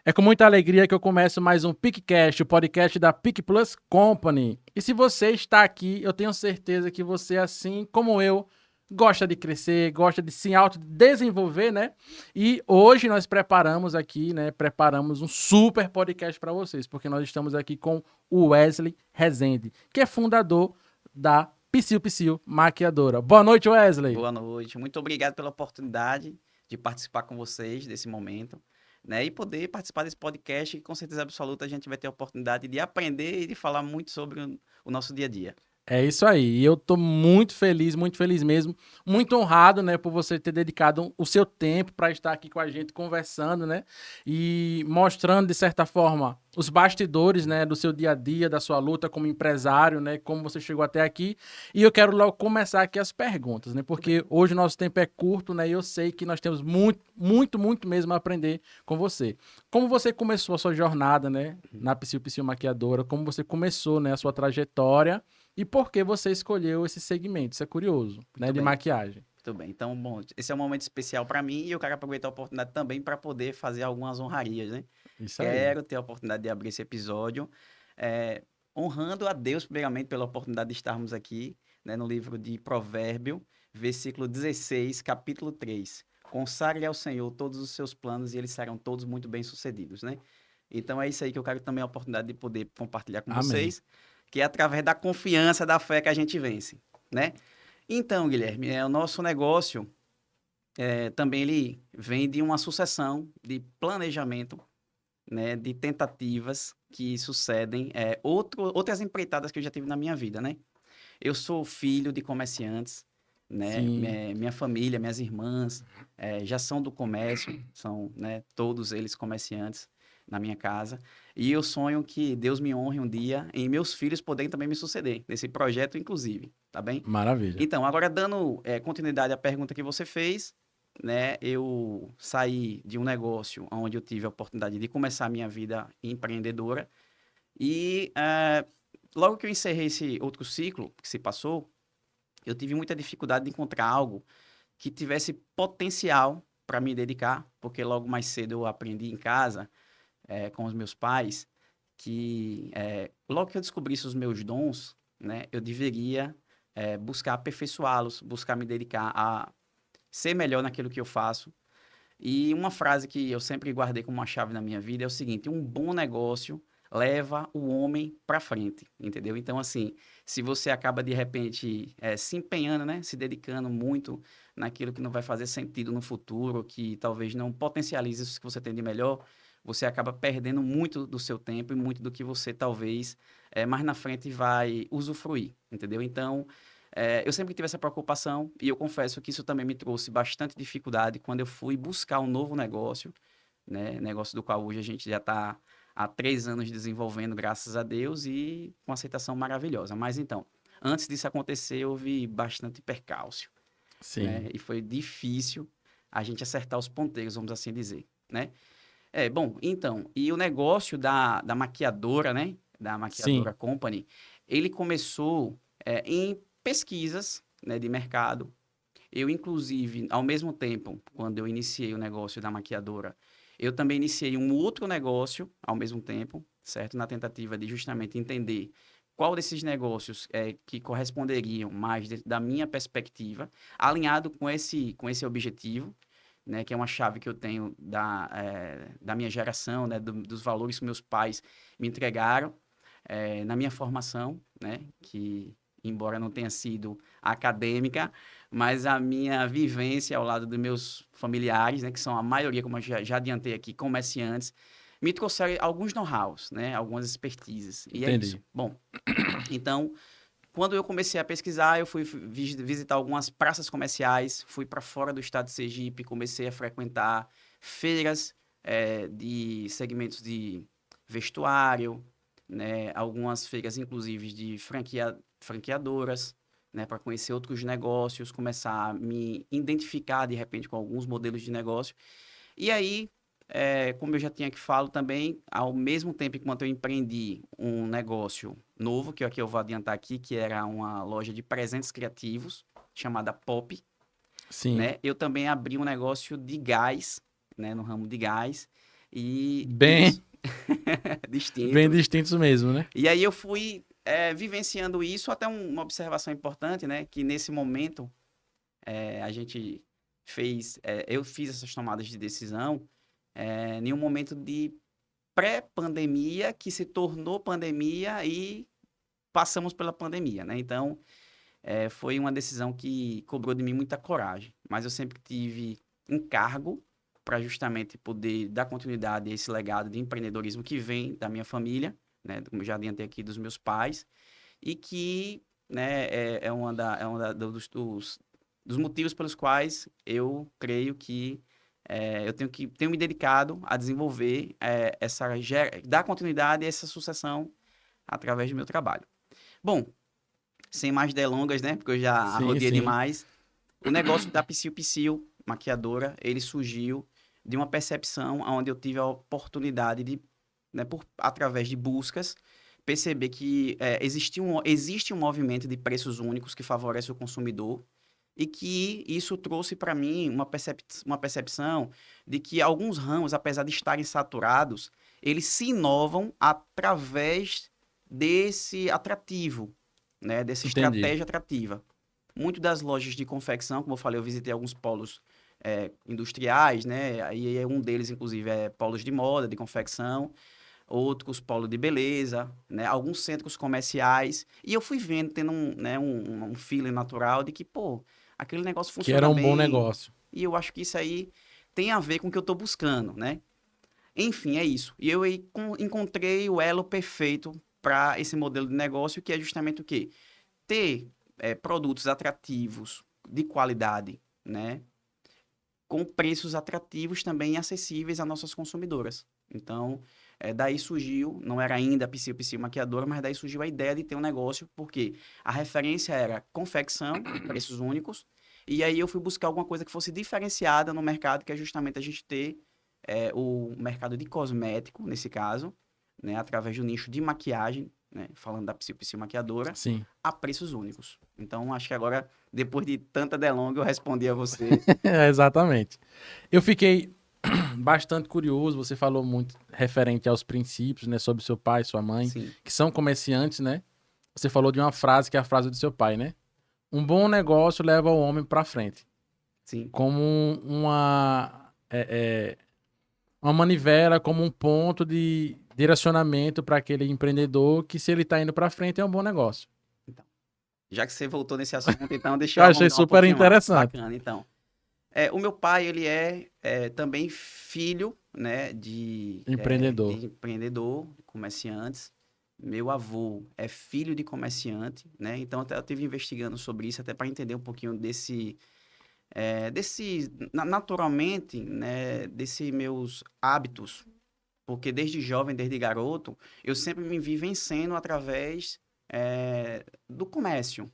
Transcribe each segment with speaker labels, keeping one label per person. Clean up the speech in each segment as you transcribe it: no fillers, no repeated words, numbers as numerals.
Speaker 1: É com muita alegria que eu começo mais um PicCast, o podcast da Pic Plus Company. E se você está aqui, eu tenho certeza que você, assim como eu, gosta de crescer, gosta de se autodesenvolver, né? E hoje nós preparamos aqui, né? Preparamos um super podcast para vocês, porque nós estamos aqui com o Wesley Rezende, que é fundador da Psyu Psyu Maquiadora. Boa noite, Wesley.
Speaker 2: Boa noite, muito obrigado pela oportunidade de participar com vocês desse momento, né? E poder participar desse podcast, que com certeza absoluta a gente vai ter a oportunidade de aprender e de falar muito sobre o nosso dia a dia.
Speaker 1: É isso aí. E eu tô muito feliz mesmo, muito honrado, né, por você ter dedicado o seu tempo para estar aqui com a gente conversando, né, e mostrando de certa forma os bastidores, né, do seu dia a dia, da sua luta como empresário, né, como você chegou até aqui. E eu quero logo começar aqui as perguntas, né,
Speaker 2: Tudo bem.
Speaker 1: porque hoje o nosso tempo é curto, né, e eu sei que nós temos muito mesmo a aprender com você. Como você começou a sua jornada, né,
Speaker 2: Uhum.
Speaker 1: na Psyu Maquiadora? Como você começou, né, a sua trajetória? E por que você escolheu esse segmento? Isso é curioso, né?
Speaker 2: Muito
Speaker 1: De
Speaker 2: bem,
Speaker 1: maquiagem.
Speaker 2: muito bem. Então, bom, esse é um momento especial para mim e eu quero aproveitar a oportunidade também para poder fazer algumas honrarias, né?
Speaker 1: Isso aí.
Speaker 2: Quero ter a oportunidade de abrir esse episódio, eh, honrando a Deus, primeiramente, pela oportunidade de estarmos aqui, né, no livro de Provérbio, versículo 16, capítulo 3. Consagre ao Senhor todos os seus planos e eles serão todos muito bem-sucedidos, né? Então é isso aí que eu quero também a oportunidade de poder compartilhar com
Speaker 1: Amém.
Speaker 2: vocês, que é através da confiança, da fé que a gente vence, né? Então, Guilherme, o nosso negócio também ele vem de uma sucessão de planejamento, né, de tentativas que sucedem, outras empreitadas que eu já tive na minha vida, né? Eu sou filho de comerciantes, né?
Speaker 1: Sim.
Speaker 2: Minha família, minhas irmãs, já são do comércio, são, né, todos eles comerciantes na minha casa. E eu sonho que Deus me honre um dia em meus filhos poderem também me suceder, nesse projeto, inclusive, tá bem?
Speaker 1: Maravilha.
Speaker 2: Então, agora dando continuidade à pergunta que você fez, né? Eu saí de um negócio onde eu tive a oportunidade de começar a minha vida empreendedora e logo que eu encerrei esse outro ciclo que se passou, eu tive muita dificuldade de encontrar algo que tivesse potencial para me dedicar, porque logo mais cedo eu aprendi em casa, com os meus pais, que logo que eu descobrisse os meus dons, né, eu deveria buscar aperfeiçoá-los, buscar me dedicar a ser melhor naquilo que eu faço. E uma frase que eu sempre guardei como uma chave na minha vida é o seguinte: um bom negócio leva o homem para frente, entendeu? Então, assim, se você acaba de repente se empenhando, né, se dedicando muito naquilo que não vai fazer sentido no futuro, que talvez não potencialize isso que você tem de melhor, você acaba perdendo muito do seu tempo e muito do que você talvez mais na frente vai usufruir, entendeu? Então, eu sempre tive essa preocupação e eu confesso que isso também me trouxe bastante dificuldade quando eu fui buscar um novo negócio, né? Negócio do qual hoje a gente já está há 3 anos desenvolvendo, graças a Deus, e com aceitação maravilhosa. Mas então, antes disso acontecer, houve bastante percalço,
Speaker 1: Sim.
Speaker 2: né? E foi difícil a gente acertar os ponteiros, vamos assim dizer, né? Bom, então, e o negócio da maquiadora, né? Da
Speaker 1: Sim.
Speaker 2: maquiadora Company, ele começou em pesquisas, né, de mercado. Eu, inclusive, ao mesmo tempo, quando eu iniciei o negócio da maquiadora, eu também iniciei um outro negócio ao mesmo tempo, certo? Na tentativa de justamente entender qual desses negócios que corresponderiam mais da minha perspectiva, alinhado com esse objetivo, né? Que é uma chave que eu tenho da minha geração, né? Dos valores que meus pais me entregaram na minha formação, né? Que, embora não tenha sido acadêmica, mas a minha vivência ao lado dos meus familiares, né, que são a maioria, como eu já adiantei aqui, comerciantes, me trouxeram alguns know-hows, né, algumas expertises. E é isso.
Speaker 1: Entendi.
Speaker 2: Bom, então, quando eu comecei a pesquisar, eu fui visitar algumas praças comerciais, fui para fora do estado de Sergipe, comecei a frequentar feiras de segmentos de vestuário, né, algumas feiras, inclusive, de franqueadoras, né, para conhecer outros negócios, começar a me identificar, de repente, com alguns modelos de negócio. E aí, como eu já tinha que falo também, ao mesmo tempo enquanto eu empreendi um negócio novo, que aqui eu vou adiantar aqui, que era uma loja de presentes criativos, chamada Pop,
Speaker 1: Sim.
Speaker 2: né? Eu também abri um negócio de gás, né, no ramo de gás, E
Speaker 1: Bem,
Speaker 2: isso, distinto.
Speaker 1: bem distintos mesmo, né?
Speaker 2: E aí eu fui vivenciando isso, até uma observação importante, né? Que nesse momento a gente eu fiz essas tomadas de decisão em um momento de pré-pandemia que se tornou pandemia e passamos pela pandemia, né? Então, foi uma decisão que cobrou de mim muita coragem, mas eu sempre tive encargo para justamente poder dar continuidade a esse legado de empreendedorismo que vem da minha família, né? Como eu já adiantei aqui, dos meus pais, e que, né, dos motivos pelos quais eu creio que eu tenho me dedicado a desenvolver dar continuidade a essa sucessão através do meu trabalho. Bom, sem mais delongas, né? Porque eu já
Speaker 1: Sim,
Speaker 2: arrodeei
Speaker 1: sim.
Speaker 2: demais. O negócio da Psyu Psyu, maquiadora, ele surgiu de uma percepção onde eu tive a oportunidade de, né, através de buscas, perceber que existe um movimento de preços únicos que favorece o consumidor e que isso trouxe para mim uma percepção de que alguns ramos, apesar de estarem saturados, eles se inovam através desse atrativo, né, dessa
Speaker 1: Entendi.
Speaker 2: estratégia atrativa. Muito das lojas de confecção, como eu falei, eu visitei alguns polos industriais, né? Aí um deles, inclusive, é polos de moda, de confecção, outros polos de beleza, né? Alguns centros comerciais. E eu fui vendo, tendo um feeling natural de que, pô, aquele negócio
Speaker 1: Que era
Speaker 2: funciona
Speaker 1: um bom
Speaker 2: bem.
Speaker 1: negócio.
Speaker 2: E eu acho que isso aí tem a ver com o que eu estou buscando, né? Enfim, é isso. E eu aí encontrei o elo perfeito para esse modelo de negócio, que é justamente o quê? Ter produtos atrativos, de qualidade, né? Com preços atrativos também acessíveis a nossas consumidoras. Então, daí surgiu, não era ainda a Psyu Maquiadora, mas daí surgiu a ideia de ter um negócio, porque a referência era confecção, preços únicos, e aí eu fui buscar alguma coisa que fosse diferenciada no mercado, que é justamente a gente ter o mercado de cosmético, nesse caso, né, através do nicho de maquiagem, né, falando da Psyu Maquiadora,
Speaker 1: Sim.
Speaker 2: a preços únicos. Então, acho que agora, depois de tanta delonga, eu respondi a você.
Speaker 1: Exatamente. Eu fiquei bastante curioso. Você falou muito referente aos princípios, né, sobre seu pai e sua mãe,
Speaker 2: Sim,
Speaker 1: que são comerciantes, né? Você falou de uma frase que é a frase do seu pai, né? Um bom negócio leva o homem para frente,
Speaker 2: sim.
Speaker 1: como uma manivela, como um ponto de direcionamento para aquele empreendedor que, se ele está indo para frente, é um bom negócio.
Speaker 2: Então, já que você voltou nesse assunto, então deixa
Speaker 1: Eu
Speaker 2: eu
Speaker 1: achei
Speaker 2: alongar um
Speaker 1: super
Speaker 2: pouquinho mais.
Speaker 1: interessante.
Speaker 2: Bacana, então. O meu pai, ele é também filho, né,
Speaker 1: Empreendedor.
Speaker 2: de empreendedor, de comerciantes. Meu avô é filho de comerciante, né? Então, eu estive investigando sobre isso, até para entender um pouquinho naturalmente, né, desses meus hábitos. Porque desde jovem, desde garoto, eu sempre me vi vencendo através do comércio,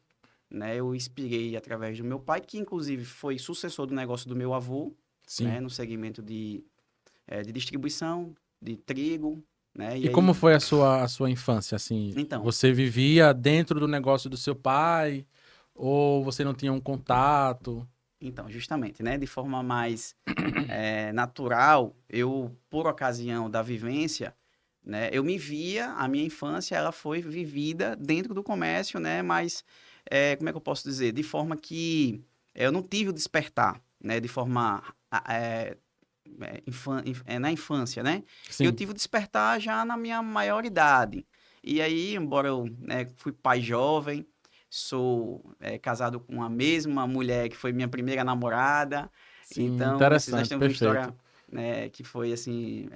Speaker 2: né? Eu inspirei através do meu pai, que inclusive foi sucessor do negócio do meu avô,
Speaker 1: Sim.
Speaker 2: né? No segmento de distribuição de trigo, né? E
Speaker 1: E como
Speaker 2: aí,
Speaker 1: foi a sua infância, assim?
Speaker 2: então,
Speaker 1: Você vivia dentro do negócio do seu pai ou você não tinha um contato?
Speaker 2: justamente, né? De forma mais natural, eu, por ocasião da vivência, né? Eu me via, a minha infância, ela foi vivida dentro do comércio, né? Mas, como é que eu posso dizer? De forma que eu não tive o despertar, né? De forma na infância, né? Eu
Speaker 1: Sim.
Speaker 2: tive o despertar já na minha maioridade. E aí, embora eu, né, fui pai jovem, sou casado com a mesma mulher que foi minha primeira namorada,
Speaker 1: Sim,
Speaker 2: então, assim, nós
Speaker 1: interessante,
Speaker 2: temos uma
Speaker 1: perfeito.
Speaker 2: história, né, que foi, assim,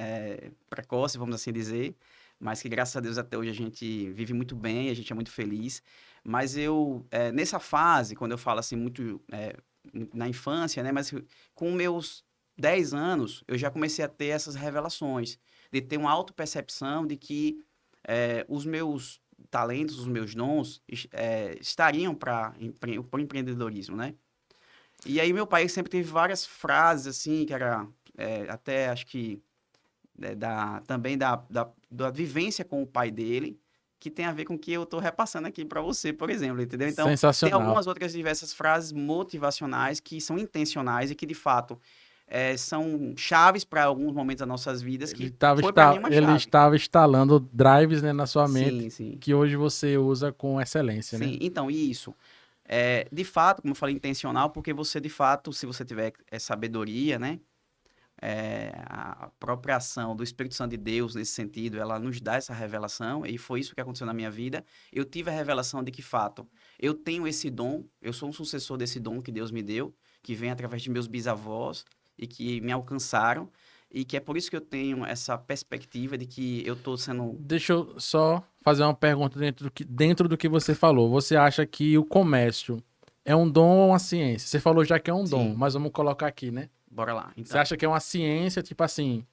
Speaker 2: precoce, vamos assim dizer, mas que, graças a Deus, até hoje a gente vive muito bem, a gente é muito feliz. Mas eu, nessa fase, quando eu falo, assim, muito na infância, né, mas com meus 10 anos, eu já comecei a ter essas revelações, de ter uma autopercepção de que os meus talentos, os meus dons estariam para o empreendedorismo, né? E aí meu pai sempre teve várias frases, assim, que era até, acho que, também da vivência com o pai dele, que tem a ver com o que eu estou repassando aqui para você, por exemplo, entendeu? Então, tem
Speaker 1: Sensacional.
Speaker 2: algumas outras diversas frases motivacionais que são intencionais e que, de fato, são chaves para alguns momentos das nossas vidas
Speaker 1: Ele
Speaker 2: que
Speaker 1: estava
Speaker 2: foi para mim uma
Speaker 1: ele
Speaker 2: chave.
Speaker 1: estava instalando drives, né, na sua mente
Speaker 2: Sim, sim.
Speaker 1: que hoje você usa com excelência, né?
Speaker 2: Sim, então, e isso? De fato, como eu falei, intencional, porque você, de fato, se você tiver sabedoria, né? A própria ação do Espírito Santo de Deus, nesse sentido, ela nos dá essa revelação, e foi isso que aconteceu na minha vida. Eu tive a revelação de que, fato, eu tenho esse dom, eu sou um sucessor desse dom que Deus me deu, que vem através de meus bisavós e que me alcançaram, e que é por isso que eu tenho essa perspectiva de que eu estou sendo.
Speaker 1: Deixa eu só fazer uma pergunta dentro do que você falou. Você acha que o comércio é um dom ou uma ciência? Você falou já que é um dom,
Speaker 2: Sim,
Speaker 1: mas vamos colocar aqui, né?
Speaker 2: bora lá.
Speaker 1: Você
Speaker 2: Então,
Speaker 1: acha que é uma ciência, tipo assim,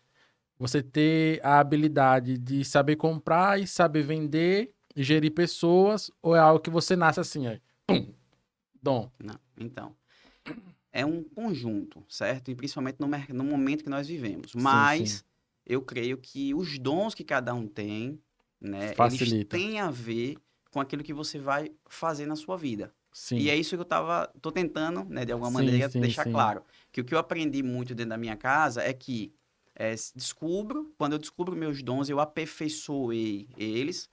Speaker 1: você ter a habilidade de saber comprar e saber vender e gerir pessoas, ou é algo que você nasce assim, ó, pum, dom?
Speaker 2: não, então. É um conjunto, certo? E principalmente no momento que nós vivemos.
Speaker 1: Sim, sim.
Speaker 2: Mas eu creio que os dons que cada um tem, né, eles
Speaker 1: Facilita.
Speaker 2: têm a ver com aquilo que você vai fazer na sua vida. E
Speaker 1: Sim.
Speaker 2: é isso que tô tentando, né, de alguma
Speaker 1: Sim,
Speaker 2: maneira,
Speaker 1: sim,
Speaker 2: deixar
Speaker 1: sim.
Speaker 2: claro. Que o que eu aprendi muito dentro da minha casa é que quando eu descubro meus dons, eu aperfeiçoei eles,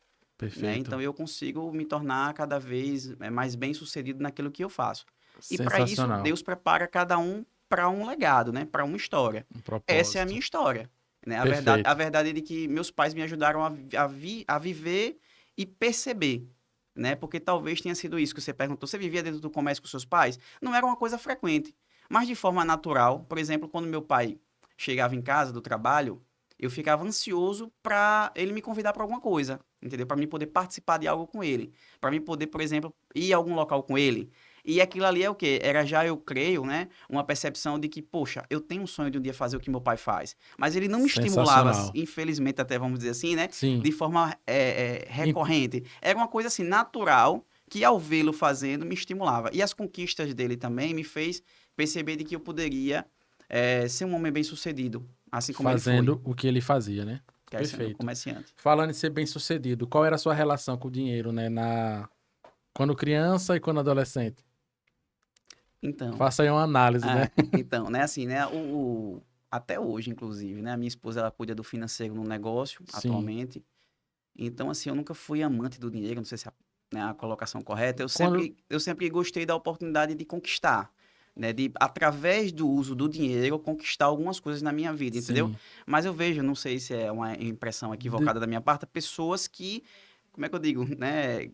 Speaker 2: né?
Speaker 1: Perfeito.
Speaker 2: Então eu consigo me tornar cada vez mais bem-sucedido naquilo que eu faço. E para isso,
Speaker 1: Sensacional.
Speaker 2: Deus prepara cada um para um legado, né? Para uma história.
Speaker 1: Um
Speaker 2: Essa é a
Speaker 1: propósito.
Speaker 2: minha história, né? A
Speaker 1: Perfeito.
Speaker 2: verdade é de que meus pais me ajudaram a viver e perceber, né? Porque talvez tenha sido isso que você perguntou. Você vivia dentro do comércio com seus pais? Não era uma coisa frequente, mas de forma natural. Por exemplo, quando meu pai chegava em casa do trabalho, eu ficava ansioso para ele me convidar para alguma coisa, entendeu? Para mim poder participar de algo com ele, para mim poder, por exemplo, ir a algum local com ele. E aquilo ali é o quê? Era já, eu creio, né, uma percepção de que, poxa, eu tenho um sonho de um dia fazer o que meu pai faz. Mas ele não me estimulava,
Speaker 1: Sensacional.
Speaker 2: infelizmente, até vamos dizer assim, né,
Speaker 1: Sim.
Speaker 2: de forma
Speaker 1: In-
Speaker 2: recorrente. Era uma coisa assim, natural, que ao vê-lo fazendo me estimulava. E as conquistas dele também me fez perceber de que eu poderia ser um homem bem-sucedido, assim como ele foi,
Speaker 1: Fazendo o que ele fazia, né?
Speaker 2: que é sendo
Speaker 1: Perfeito.
Speaker 2: comerciante.
Speaker 1: Falando em ser bem-sucedido, qual era a sua relação com o dinheiro, né? Quando criança e quando adolescente?
Speaker 2: Então,
Speaker 1: Faça aí uma análise, né?
Speaker 2: então, né, assim, né, até hoje, inclusive, né, a minha esposa, ela cuida do financeiro no negócio,
Speaker 1: Sim.
Speaker 2: atualmente. Então, assim, eu nunca fui amante do dinheiro, não sei se né, a colocação correta.
Speaker 1: Quando.
Speaker 2: Eu sempre gostei da oportunidade de conquistar, né, de, através do uso do dinheiro, conquistar algumas coisas na minha vida, entendeu?
Speaker 1: Sim.
Speaker 2: Mas eu vejo, não sei se é uma impressão
Speaker 1: De-
Speaker 2: equivocada da minha parte, pessoas que, como é que eu digo, né,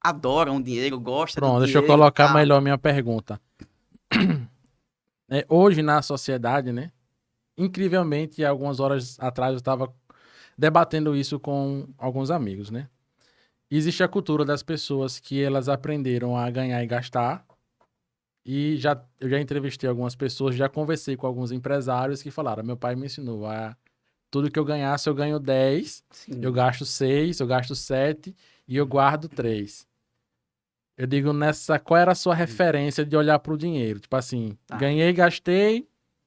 Speaker 2: adoram o dinheiro, gostam do
Speaker 1: Pronto, deixa eu
Speaker 2: dinheiro e
Speaker 1: colocar
Speaker 2: tal.
Speaker 1: melhor minha pergunta. Hoje na sociedade, né? Incrivelmente, algumas horas atrás eu estava debatendo isso com alguns amigos, né? Existe a cultura das pessoas que elas aprenderam a ganhar e gastar. Eu já entrevistei algumas pessoas, já conversei com alguns empresários que falaram: meu pai me ensinou a tudo que eu ganhasse, eu ganho 10, eu
Speaker 2: Sim.
Speaker 1: gasto 6, eu gasto 7 e eu guardo 3. Eu digo qual era a sua referência de olhar para o dinheiro? Tipo assim,
Speaker 2: Tá.
Speaker 1: ganhei, gastei,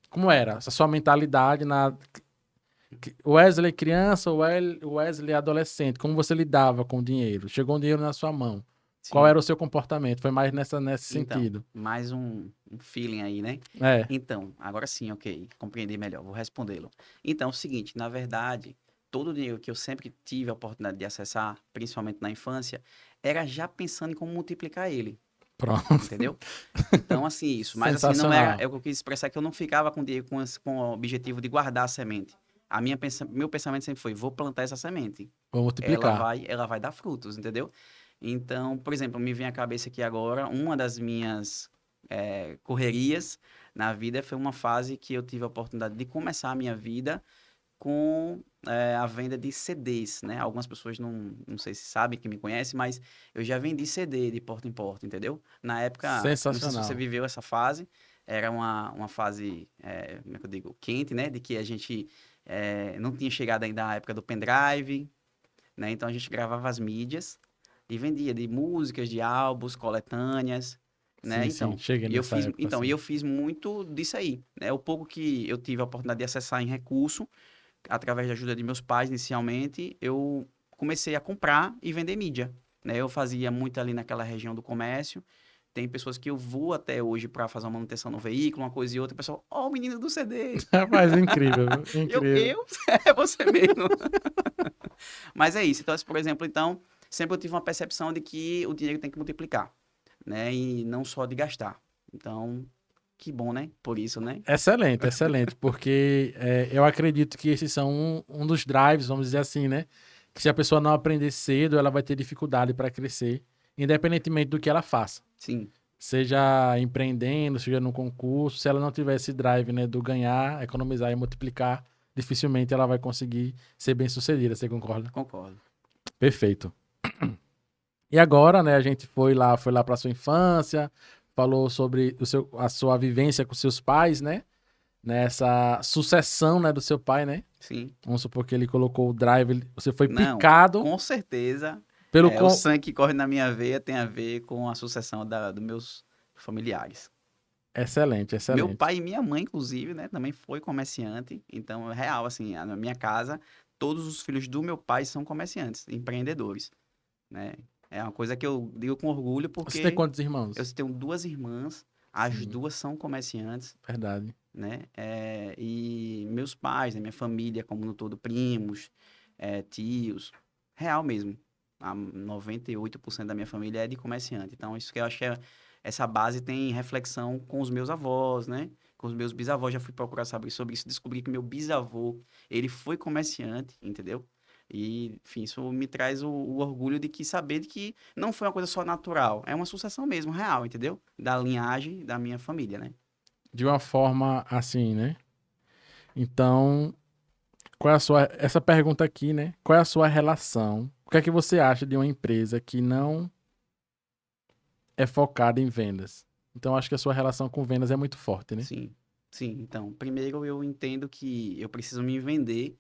Speaker 1: como era? Essa sua mentalidade na Wesley criança, Wesley adolescente, como você lidava com o dinheiro? Chegou um dinheiro na sua mão. Qual
Speaker 2: Sim.
Speaker 1: era o seu comportamento? Foi mais nesse
Speaker 2: Então,
Speaker 1: sentido.
Speaker 2: mais um feeling aí, né?
Speaker 1: É,
Speaker 2: Então, agora sim, ok, compreendi melhor, vou respondê-lo. Então, é o seguinte, na verdade, todo o dinheiro que eu sempre tive a oportunidade de acessar, principalmente na infância, era já pensando em como multiplicar ele,
Speaker 1: pronto.
Speaker 2: entendeu? Então, assim, isso. Mas, assim, não era.
Speaker 1: Sensacional.
Speaker 2: É o que eu quis expressar que eu não ficava com dinheiro com o objetivo de guardar a semente. Meu pensamento sempre foi: vou plantar essa semente.
Speaker 1: Vou multiplicar.
Speaker 2: Ela vai dar frutos, entendeu? Então, por exemplo, me vem à cabeça aqui agora, uma das minhas correrias na vida foi uma fase que eu tive a oportunidade de começar a minha vida com a venda de CDs, né? Algumas pessoas não sei se sabem, que me conhecem, mas eu já vendi CD de porta em porta, entendeu? Na época, não sei se você
Speaker 1: Sensacional.
Speaker 2: viveu essa fase, era uma fase, como é que eu digo, quente, né? De que a gente não tinha chegado ainda à época do pendrive, né? Então a gente gravava as mídias e vendia de músicas, de álbuns, coletâneas, né?
Speaker 1: Sim, sim. Cheguei nessa época,
Speaker 2: E
Speaker 1: assim.
Speaker 2: eu fiz muito disso aí, né? O pouco que eu tive a oportunidade de acessar em recurso, através da ajuda de meus pais inicialmente, eu comecei a comprar e vender mídia, né? Eu fazia muito ali naquela região do comércio, Tem pessoas que eu vou até hoje para fazer uma manutenção no veículo, uma coisa e outra, o pessoal, ó, o menino do CD.
Speaker 1: Rapaz, incrível, viu?
Speaker 2: Eu,
Speaker 1: Incrível.
Speaker 2: eu? É você mesmo. Mas é isso. Então, por exemplo, então, sempre eu tive uma percepção de que o dinheiro tem que multiplicar, né? E não só de gastar. Então, que bom, né? Por isso, né?
Speaker 1: Excelente, excelente, porque eu acredito que esses são um dos drives, vamos dizer assim, né? Que se a pessoa não aprender cedo, ela vai ter dificuldade para crescer, independentemente do que ela faça.
Speaker 2: Sim,
Speaker 1: Seja empreendendo, seja no concurso, se ela não tiver esse drive, né, do ganhar, economizar e multiplicar, dificilmente ela vai conseguir ser bem-sucedida, você concorda?
Speaker 2: concordo.
Speaker 1: Perfeito. E agora, né, a gente foi lá para sua infância, falou sobre a sua vivência com seus pais, né? Nessa sucessão, né, do seu pai, né?
Speaker 2: Sim.
Speaker 1: Vamos supor que ele colocou o drive, você foi
Speaker 2: Não,
Speaker 1: picado
Speaker 2: com certeza,
Speaker 1: pelo...
Speaker 2: o sangue que corre na minha veia tem a ver com a sucessão dos meus familiares.
Speaker 1: Excelente,
Speaker 2: Meu
Speaker 1: excelente.
Speaker 2: pai e minha mãe, inclusive, né, também foi comerciante. Então, é real, assim, na minha casa, todos os filhos do meu pai são comerciantes, empreendedores, né? É uma coisa que eu digo com orgulho
Speaker 1: Você tem
Speaker 2: porque
Speaker 1: quantos
Speaker 2: eu
Speaker 1: irmãos?
Speaker 2: tenho duas irmãs, as
Speaker 1: Sim,
Speaker 2: duas são comerciantes,
Speaker 1: verdade.
Speaker 2: né? E meus pais, né, minha família como no todo, primos, tios, real mesmo. 98% da minha família é de comerciante. Então, isso que eu acho que essa base tem reflexão com os meus avós, né? Com os meus bisavós, já fui procurar saber sobre isso, descobri que meu bisavô, ele foi comerciante, entendeu? E, enfim, isso me traz o orgulho de que saber de que não foi uma coisa só natural, é uma sucessão mesmo, real, entendeu? Da linhagem da minha família, né?
Speaker 1: De uma forma assim, né? Então, qual é a sua... Essa pergunta aqui, né? Qual é a sua relação? O que é que você acha de uma empresa que não é focada em vendas? Então, acho que a sua relação com vendas é muito forte, né?
Speaker 2: Sim, sim. Então, primeiro eu entendo que eu preciso me vender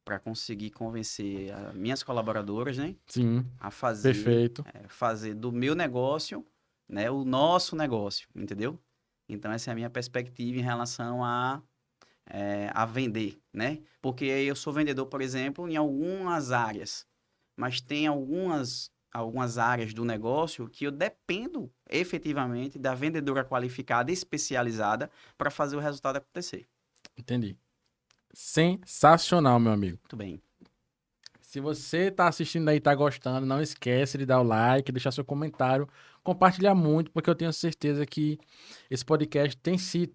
Speaker 2: para conseguir convencer as minhas colaboradoras, né,
Speaker 1: Sim,
Speaker 2: a fazer,
Speaker 1: perfeito.
Speaker 2: fazer do meu negócio, né, o nosso negócio, entendeu? Então, essa é a minha perspectiva em relação a vender, né? Porque eu sou vendedor, por exemplo, em algumas áreas, mas tem algumas áreas do negócio que eu dependo efetivamente da vendedora qualificada, especializada, para fazer o resultado acontecer.
Speaker 1: Entendi. Sensacional, meu amigo.
Speaker 2: Muito bem.
Speaker 1: Se você tá assistindo aí e tá gostando, não esquece de dar o like, deixar seu comentário, compartilhar muito, porque eu tenho certeza que esse podcast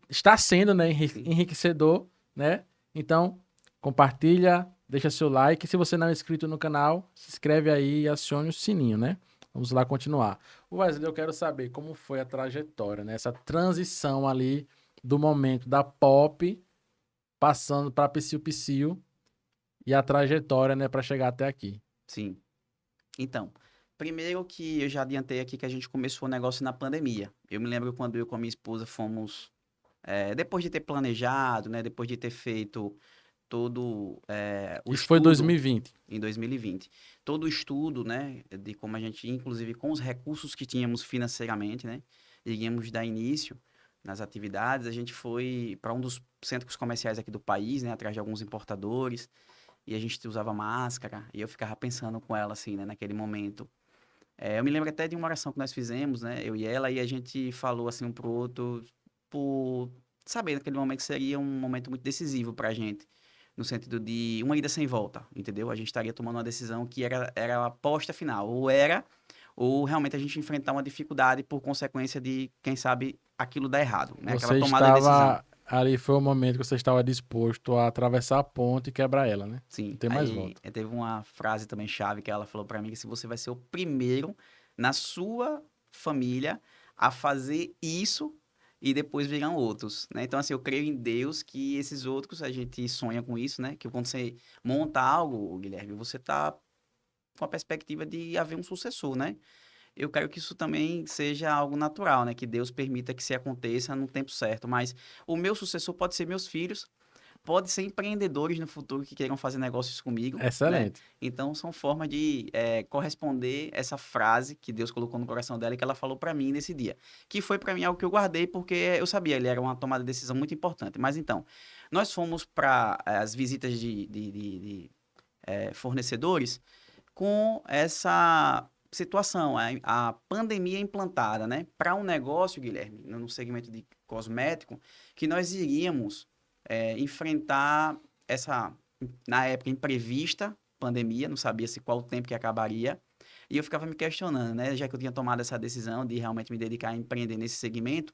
Speaker 1: está sendo, né,
Speaker 2: Sim.
Speaker 1: enriquecedor, né? Então, compartilha, deixa seu like. Se você não é inscrito no canal, se inscreve aí e acione o sininho, né? Vamos lá continuar. Wesley, eu quero saber como foi a trajetória, né? Essa transição ali do momento da pop passando para Psiu e a trajetória, né, para chegar até aqui.
Speaker 2: Sim. Então, primeiro que eu já adiantei aqui que a gente começou o negócio na pandemia. Eu me lembro quando eu com a minha esposa fomos, depois de ter planejado, né, depois de ter feito todo o
Speaker 1: Isso foi
Speaker 2: estudo
Speaker 1: 2020.
Speaker 2: em 2020, todo o estudo, né, de como a gente, inclusive com os recursos que tínhamos financeiramente, né, iríamos dar início nas atividades, a gente foi para um dos centros comerciais aqui do país, né, atrás de alguns importadores, e a gente usava máscara, e eu ficava pensando com ela, assim, né, naquele momento. Eu me lembro até de uma oração que nós fizemos, né, eu e ela, e a gente falou, assim, um pro outro, por saber naquele momento que seria um momento muito decisivo pra gente, no sentido de uma ida sem volta, entendeu? A gente estaria tomando uma decisão que era a aposta final, ou realmente a gente enfrentar uma dificuldade por consequência de, quem sabe, aquilo dar errado, né, aquela
Speaker 1: Você
Speaker 2: tomada de decisão.
Speaker 1: estava. Ali foi o momento que você estava disposto a atravessar a ponte e quebrar ela, né? Não
Speaker 2: Sim,
Speaker 1: tem mais
Speaker 2: aí
Speaker 1: volta.
Speaker 2: teve uma frase também chave que ela falou pra mim que se você vai ser o primeiro na sua família a fazer isso e depois virão outros, né? Então assim, eu creio em Deus que esses outros a gente sonha com isso, né? Que quando você monta algo, Guilherme, você tá com a perspectiva de haver um sucessor, né? Eu quero que isso também seja algo natural, né? Que Deus permita que se aconteça no tempo certo, mas o meu sucessor pode ser meus filhos, pode ser empreendedores no futuro que queiram fazer negócios comigo, né?
Speaker 1: Excelente.
Speaker 2: Então, são formas de corresponder essa frase que Deus colocou no coração dela e que ela falou para mim nesse dia. Que foi para mim algo que eu guardei porque eu sabia, ele era uma tomada de decisão muito importante. Mas então, nós fomos para as visitas de fornecedores com essa situação, a pandemia implantada, né? Para um negócio, Guilherme, no segmento de cosmético, que nós iríamos enfrentar essa, na época, imprevista pandemia, não sabia se qual o tempo que acabaria. E eu ficava me questionando, né? Já que eu tinha tomado essa decisão de realmente me dedicar a empreender nesse segmento,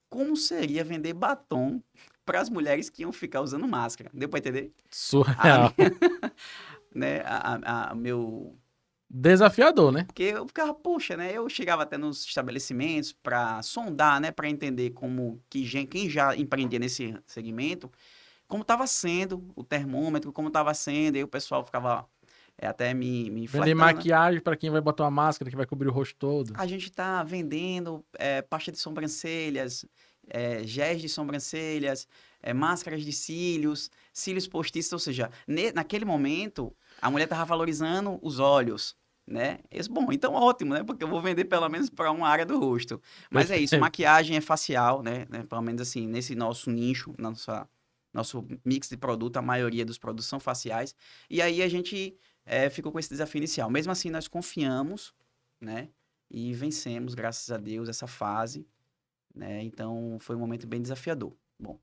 Speaker 2: como seria vender batom para as mulheres que iam ficar usando máscara? Deu para entender? A
Speaker 1: Surreal.
Speaker 2: minha, né? Meu
Speaker 1: Desafiador, né?
Speaker 2: porque eu ficava, poxa, né? Eu chegava até nos estabelecimentos para sondar, né? Para entender como que quem já empreendia nesse segmento, como estava sendo o termômetro, como estava sendo. E aí o pessoal ficava até me
Speaker 1: Vender
Speaker 2: flertando, né?
Speaker 1: maquiagem pra quem vai botar uma máscara que vai cobrir o rosto todo.
Speaker 2: A gente está vendendo pasta de sobrancelhas, géis de sobrancelhas, máscaras de cílios, cílios postiços. Ou seja, naquele momento, a mulher estava valorizando os olhos, né? Bom, então ótimo, né? Porque eu vou vender pelo menos para uma área do rosto. Mas é isso,
Speaker 1: Perfeito.
Speaker 2: maquiagem é facial, né? Pelo menos assim, nesse nosso nicho, nosso mix de produto, a maioria dos produtos são faciais. E aí a gente ficou com esse desafio inicial. Mesmo assim, nós confiamos, né? E vencemos, graças a Deus, essa fase, né? Então, foi um momento bem desafiador. Bom,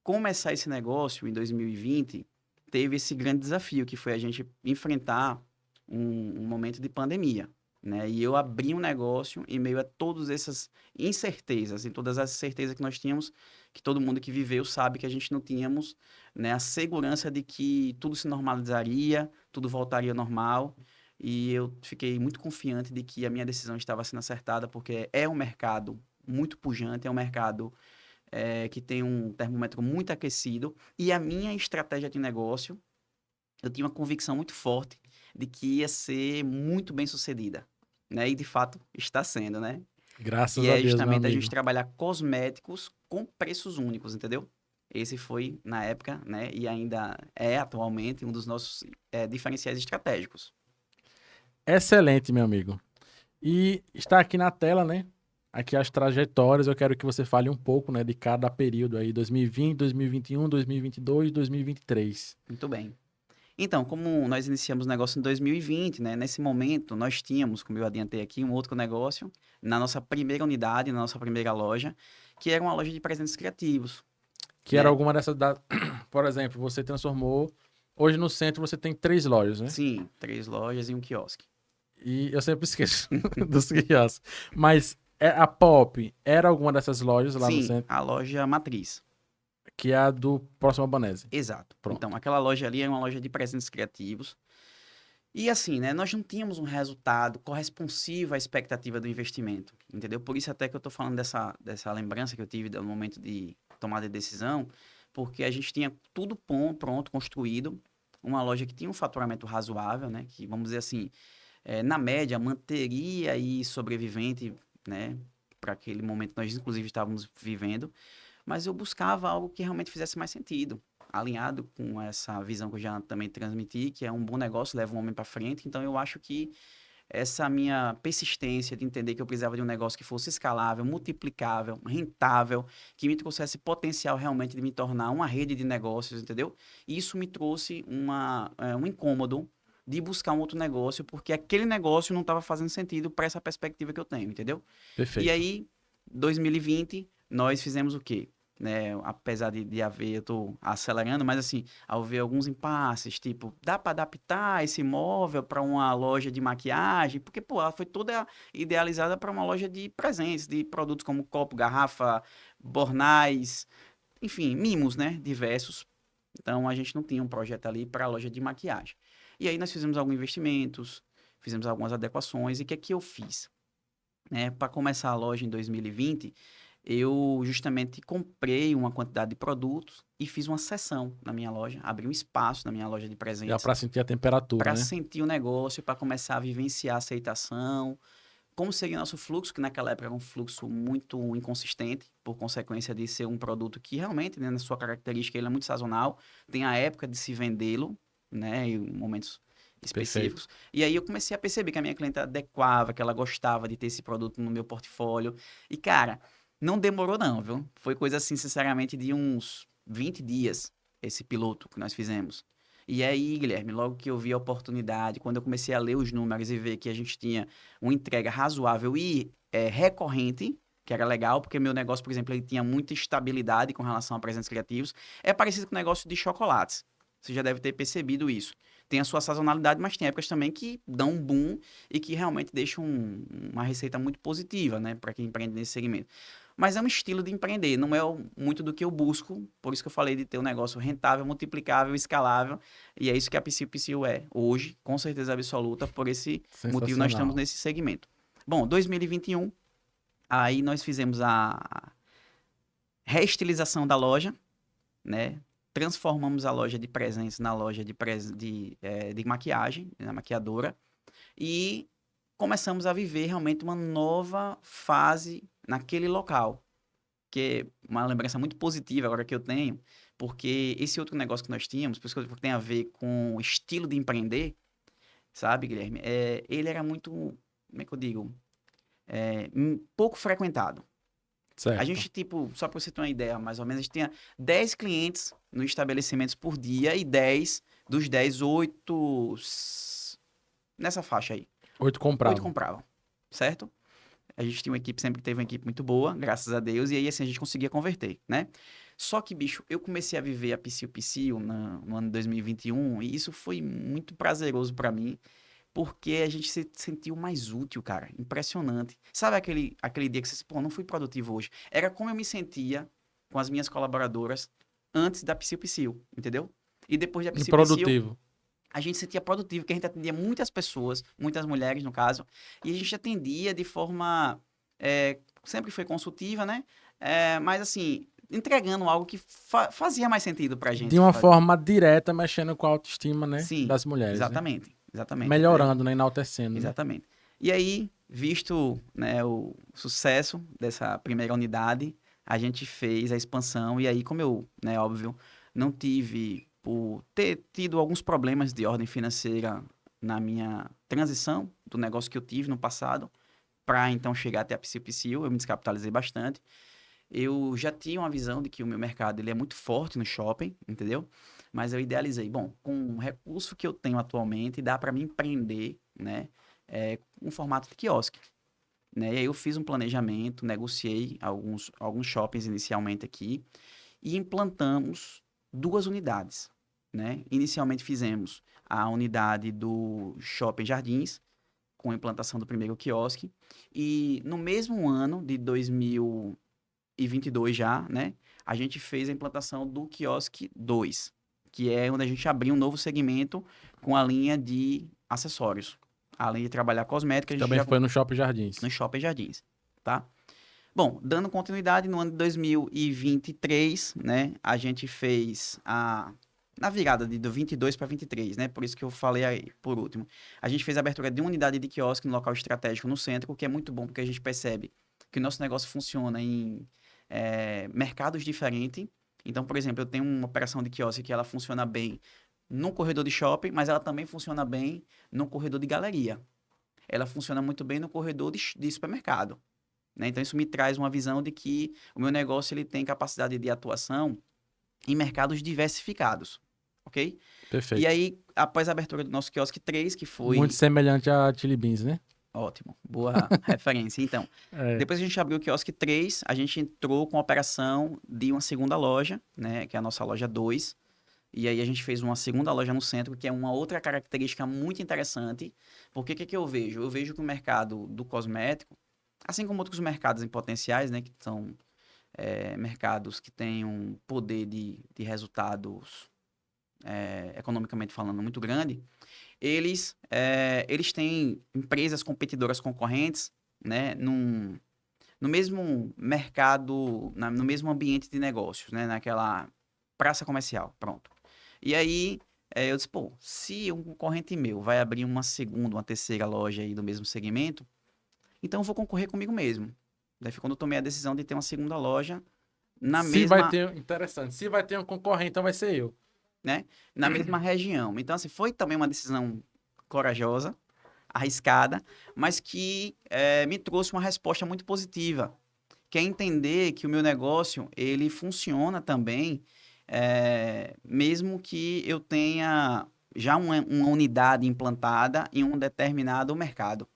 Speaker 2: começar esse negócio em 2020 teve esse grande desafio, que foi a gente enfrentar um momento de pandemia, né? E eu abri um negócio em meio a todas essas incertezas, e todas as certezas que nós tínhamos, que todo mundo que viveu sabe que a gente não tínhamos, né, a segurança de que tudo se normalizaria, tudo voltaria ao normal. E eu fiquei muito confiante de que a minha decisão estava sendo acertada, porque é um mercado muito pujante, é um mercado que tem um termômetro muito aquecido, e a minha estratégia de negócio, eu tinha uma convicção muito forte de que ia ser muito bem sucedida, né? E de fato está sendo, né?
Speaker 1: Graças
Speaker 2: Que
Speaker 1: a
Speaker 2: é
Speaker 1: Deus, meu
Speaker 2: justamente a gente
Speaker 1: amigo.
Speaker 2: trabalhar cosméticos com preços únicos, entendeu? Esse foi, na época, né? E ainda é atualmente um dos nossos diferenciais estratégicos.
Speaker 1: Excelente, meu amigo. E está aqui na tela, né? Aqui as trajetórias. Eu quero que você fale um pouco, né, de cada período aí, 2020, 2021, 2022, 2023.
Speaker 2: Muito bem. Então, como nós iniciamos o negócio em 2020, né? Nesse momento, nós tínhamos, como eu adiantei aqui, um outro negócio na nossa primeira unidade, na nossa primeira loja, que era uma loja de presentes criativos,
Speaker 1: Que era
Speaker 2: né?
Speaker 1: alguma dessas da... Por exemplo, você transformou. Hoje no centro você tem 3 lojas, né?
Speaker 2: Sim, 3 lojas e um quiosque.
Speaker 1: E eu sempre esqueço dos quiosques. Mas a Pop era alguma dessas lojas lá no
Speaker 2: Sim,
Speaker 1: centro,
Speaker 2: a loja matriz.
Speaker 1: que é a do Próximo Albanese.
Speaker 2: Exato. Então,
Speaker 1: Pronto.
Speaker 2: aquela loja ali é uma loja de presentes criativos. E assim, né? Nós não tínhamos um resultado corresponsivo à expectativa do investimento, entendeu? Por isso até que eu tô falando dessa lembrança que eu tive do momento de tomada de decisão, porque a gente tinha tudo pronto, construído, uma loja que tinha um faturamento razoável, né? Que, vamos dizer assim, na média, manteria aí sobrevivente, né? Para aquele momento que nós, inclusive, estávamos vivendo. Mas eu buscava algo que realmente fizesse mais sentido, alinhado com essa visão que eu já também transmiti, que é um bom negócio, leva um homem para frente. Então, eu acho que essa minha persistência de entender que eu precisava de um negócio que fosse escalável, multiplicável, rentável, que me trouxesse potencial realmente de me tornar uma rede de negócios, entendeu? Isso me trouxe um incômodo de buscar um outro negócio, porque aquele negócio não estava fazendo sentido para essa perspectiva que eu tenho, entendeu? E
Speaker 1: Perfeito.
Speaker 2: aí, 2020, nós fizemos o quê? Né, apesar de haver, eu tô acelerando, mas assim, ao ver alguns impasses, tipo, dá para adaptar esse imóvel para uma loja de maquiagem? Porque, pô, ela foi toda idealizada para uma loja de presentes, de produtos como copo, garrafa, bornais, enfim, mimos, né, diversos. Então, a gente não tinha um projeto ali para a loja de maquiagem. E aí, nós fizemos alguns investimentos, fizemos algumas adequações, e o que é que eu fiz? Né, para começar a loja em 2020, eu justamente comprei uma quantidade de produtos e fiz uma seção na minha loja, abri um espaço na minha loja de
Speaker 1: Já
Speaker 2: presentes
Speaker 1: para sentir a temperatura,
Speaker 2: para
Speaker 1: né?
Speaker 2: sentir o negócio, para começar a vivenciar a aceitação, como seria nosso fluxo, que naquela época era um fluxo muito inconsistente, por consequência de ser um produto que realmente, né, na sua característica, ele é muito sazonal, tem a época de se vendê-lo, né, em momentos
Speaker 1: Perfeito.
Speaker 2: específicos. E aí eu comecei a perceber que a minha cliente adequava, que ela gostava de ter esse produto no meu portfólio. E, cara, não demorou não, viu? Foi coisa assim, sinceramente, de uns 20 dias, esse piloto que nós fizemos. E aí, Guilherme, logo que eu vi a oportunidade, quando eu comecei a ler os números e ver que a gente tinha uma entrega razoável e recorrente, que era legal, porque meu negócio, por exemplo, ele tinha muita estabilidade com relação a presentes criativos, é parecido com o negócio de chocolates. Você já deve ter percebido isso. Tem a sua sazonalidade, mas tem épocas também que dão um boom e que realmente deixam uma receita muito positiva, né, para quem empreende nesse segmento. Mas é um estilo de empreender, não é muito do que eu busco, por isso que eu falei de ter um negócio rentável, multiplicável, escalável, e é isso que a Psyu é hoje, com certeza absoluta, por esse motivo nós estamos
Speaker 1: Sensacional.
Speaker 2: nesse segmento. Bom, 2021, aí nós fizemos a reestilização da loja, né? Transformamos a loja de presentes na loja de maquiagem, na maquiadora, e começamos a viver realmente uma nova fase naquele local, que é uma lembrança muito positiva agora que eu tenho, porque esse outro negócio que nós tínhamos, por isso que eu digo que tem a ver com o estilo de empreender, sabe, Guilherme? Ele era muito, como é que eu digo? Pouco frequentado. A
Speaker 1: Certo.
Speaker 2: gente, tipo, só para você ter uma ideia, mais ou menos, a gente tinha 10 clientes nos estabelecimentos por dia e 10, dos 10, 8 nessa faixa aí.
Speaker 1: 8
Speaker 2: 8
Speaker 1: compravam.
Speaker 2: compravam, certo? A gente tinha uma equipe, sempre teve uma equipe muito boa, graças a Deus, e aí assim a gente conseguia converter, né? Só que, bicho, eu comecei a viver a Psyu no ano de 2021 e isso foi muito prazeroso pra mim, porque a gente se sentiu mais útil, cara. Impressionante. Sabe aquele dia que você, pô, não fui produtivo hoje? Era como eu me sentia com as minhas colaboradoras antes da Psyu, entendeu? E depois da Psyu,
Speaker 1: Improdutivo.
Speaker 2: a gente se sentia produtivo, porque a gente atendia muitas pessoas, muitas mulheres, no caso, e a gente atendia de forma, sempre foi consultiva, né? Mas assim, entregando algo que fazia mais sentido pra
Speaker 1: De
Speaker 2: gente
Speaker 1: uma
Speaker 2: fazer.
Speaker 1: forma direta, mexendo com a autoestima, né?
Speaker 2: Sim,
Speaker 1: Das mulheres, né?
Speaker 2: exatamente, exatamente.
Speaker 1: Melhorando, né? Enaltecendo, né?
Speaker 2: Exatamente. E aí, visto, né, o sucesso dessa primeira unidade, a gente fez a expansão e aí, como eu, né, óbvio, não tive, por ter tido alguns problemas de ordem financeira na minha transição do negócio que eu tive no passado, para então chegar até a Psyu, eu me descapitalizei bastante. Eu já tinha uma visão de que o meu mercado ele é muito forte no shopping, entendeu? Mas eu idealizei, bom, com o recurso que eu tenho atualmente, dá para me empreender, né? Um formato de quiosque, né? E aí eu fiz um planejamento, negociei alguns shoppings inicialmente aqui e implantamos 2 unidades, né? Inicialmente fizemos a unidade do Shopping Jardins, com a implantação do primeiro quiosque, e no mesmo ano de 2022 já, né? A gente fez a implantação do quiosque 2, que é onde a gente abriu um novo segmento com a linha de acessórios. Além de trabalhar cosmética,
Speaker 1: Que
Speaker 2: a gente
Speaker 1: também
Speaker 2: já
Speaker 1: foi no Shopping Jardins.
Speaker 2: no Shopping Jardins, tá? Bom, dando continuidade, no ano de 2023, né, a gente fez na virada do 22 para 23, né, por isso que eu falei aí, por último. A gente fez a abertura de uma unidade de quiosque no local estratégico no centro, o que é muito bom, porque a gente percebe que o nosso negócio funciona em mercados diferentes. Então, por exemplo, eu tenho uma operação de quiosque que ela funciona bem no corredor de shopping, mas ela também funciona bem no corredor de galeria. Ela funciona muito bem no corredor de supermercado, né? Então, isso me traz uma visão de que o meu negócio ele tem capacidade de atuação em mercados diversificados, ok? E
Speaker 1: Perfeito.
Speaker 2: aí, após a abertura do nosso quiosque 3, que
Speaker 1: Muito
Speaker 2: foi
Speaker 1: semelhante a Chili Beans, né?
Speaker 2: ótimo, boa referência. Então,
Speaker 1: É.
Speaker 2: depois que a gente abriu o quiosque 3, a gente entrou com a operação de uma segunda loja, né? Que é a nossa loja 2. E aí a gente fez uma segunda loja no centro, que é uma outra característica muito interessante. Porque o que que eu vejo? Eu vejo que o mercado do cosmético, assim como outros mercados em potenciais, né, que são mercados que têm um poder de resultados, economicamente falando, muito grande, eles têm empresas competidoras concorrentes, né, no mesmo mercado, no mesmo ambiente de negócios, né, naquela praça comercial, pronto. E aí eu disse, pô, se um concorrente meu vai abrir uma segunda, uma terceira loja aí do mesmo segmento, então eu vou concorrer comigo mesmo. Daí foi quando eu tomei a decisão de ter uma segunda loja na
Speaker 1: Se vai
Speaker 2: mesma,
Speaker 1: ter. Interessante. Se vai ter um concorrente, então vai ser eu.
Speaker 2: né, na mesma região. Então, assim, foi também uma decisão corajosa, arriscada, mas que me trouxe uma resposta muito positiva, que é entender que o meu negócio, ele funciona também mesmo que eu tenha já uma unidade implantada em um determinado mercado,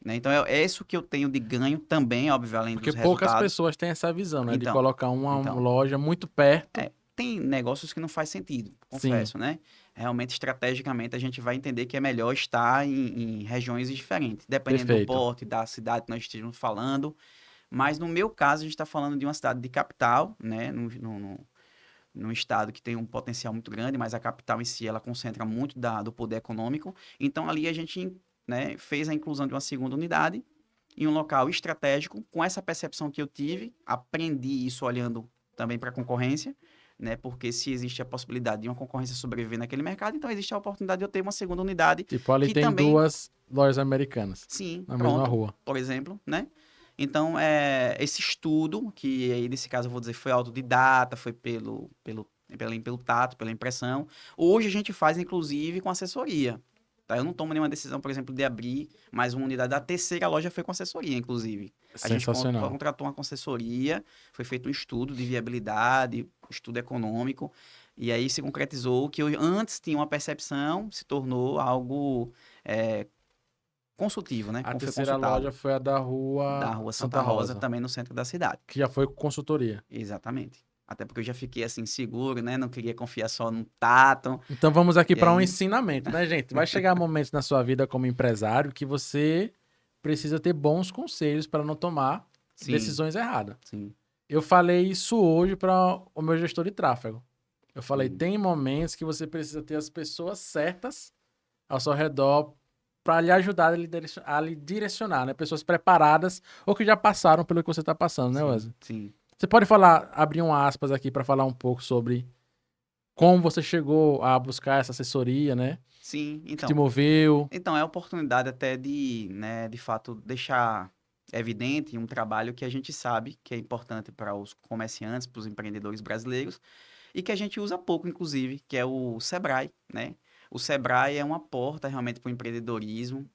Speaker 2: né? Então, é isso que eu tenho de ganho também, óbvio, além
Speaker 1: Porque
Speaker 2: dos
Speaker 1: poucas
Speaker 2: resultados.
Speaker 1: pessoas têm essa visão, né? De
Speaker 2: Então,
Speaker 1: colocar uma
Speaker 2: então,
Speaker 1: loja muito perto.
Speaker 2: tem negócios que não faz sentido,
Speaker 1: Sim,
Speaker 2: confesso, né? Realmente, estrategicamente, a gente vai entender que é melhor estar em regiões diferentes, dependendo do
Speaker 1: perfeito.
Speaker 2: porte, da cidade que nós estejamos falando. Mas, no meu caso, a gente está falando de uma cidade de capital, né? Num estado que tem um potencial muito grande, mas a capital em si, ela concentra muito do poder econômico. Então, ali a gente, né, fez a inclusão de uma segunda unidade em um local estratégico, com essa percepção que eu tive, aprendi isso olhando também para a concorrência, né? Porque se existe a possibilidade de uma concorrência sobreviver naquele mercado, então existe a oportunidade de eu ter uma segunda unidade
Speaker 1: Tipo, ali
Speaker 2: que
Speaker 1: tem
Speaker 2: também,
Speaker 1: duas lojas americanas
Speaker 2: sim,
Speaker 1: na mesma
Speaker 2: pronto,
Speaker 1: rua.
Speaker 2: por exemplo, né? Então, esse estudo, que aí nesse caso eu vou dizer foi autodidata, foi pelo tato, pela impressão. Hoje a gente faz, inclusive, com assessoria. Tá? Eu não tomo nenhuma decisão, por exemplo, de abrir mais uma unidade. A terceira loja foi com assessoria, inclusive. A gente
Speaker 1: Sensacional.
Speaker 2: contratou uma assessoria, foi feito um estudo de viabilidade, um estudo econômico, e aí se concretizou que eu antes tinha uma percepção, se tornou algo consultivo, né?
Speaker 1: A
Speaker 2: Como foi
Speaker 1: terceira loja
Speaker 2: consultado.
Speaker 1: foi a da
Speaker 2: Da
Speaker 1: rua
Speaker 2: Rua Santa
Speaker 1: Santa
Speaker 2: Rosa,
Speaker 1: Rosa,
Speaker 2: também no centro da cidade.
Speaker 1: que já foi consultoria.
Speaker 2: Exatamente. Até porque eu já fiquei assim seguro, né? Não queria confiar só no tato.
Speaker 1: Então vamos aqui
Speaker 2: E
Speaker 1: para um
Speaker 2: aí,
Speaker 1: ensinamento, né, gente? Vai chegar momentos na sua vida como empresário que você precisa ter bons conselhos para não tomar
Speaker 2: sim,
Speaker 1: decisões erradas.
Speaker 2: sim,
Speaker 1: Eu falei isso hoje para o meu gestor de tráfego. Eu falei,
Speaker 2: sim,
Speaker 1: tem momentos que você precisa ter as pessoas certas ao seu redor para lhe ajudar a lhe direcionar, né? Pessoas preparadas ou que já passaram pelo que você está passando, né,
Speaker 2: sim,
Speaker 1: Wesley?
Speaker 2: sim.
Speaker 1: Você pode falar, abrir um aspas aqui para falar um pouco sobre como você chegou a buscar essa assessoria, né?
Speaker 2: Sim,
Speaker 1: Que te moveu.
Speaker 2: então é a oportunidade até de, né, de fato, deixar evidente um trabalho que a gente sabe que é importante para os comerciantes, para os empreendedores brasileiros, e que a gente usa pouco, inclusive, que é o Sebrae, né? O Sebrae é uma porta realmente para o empreendedorismo.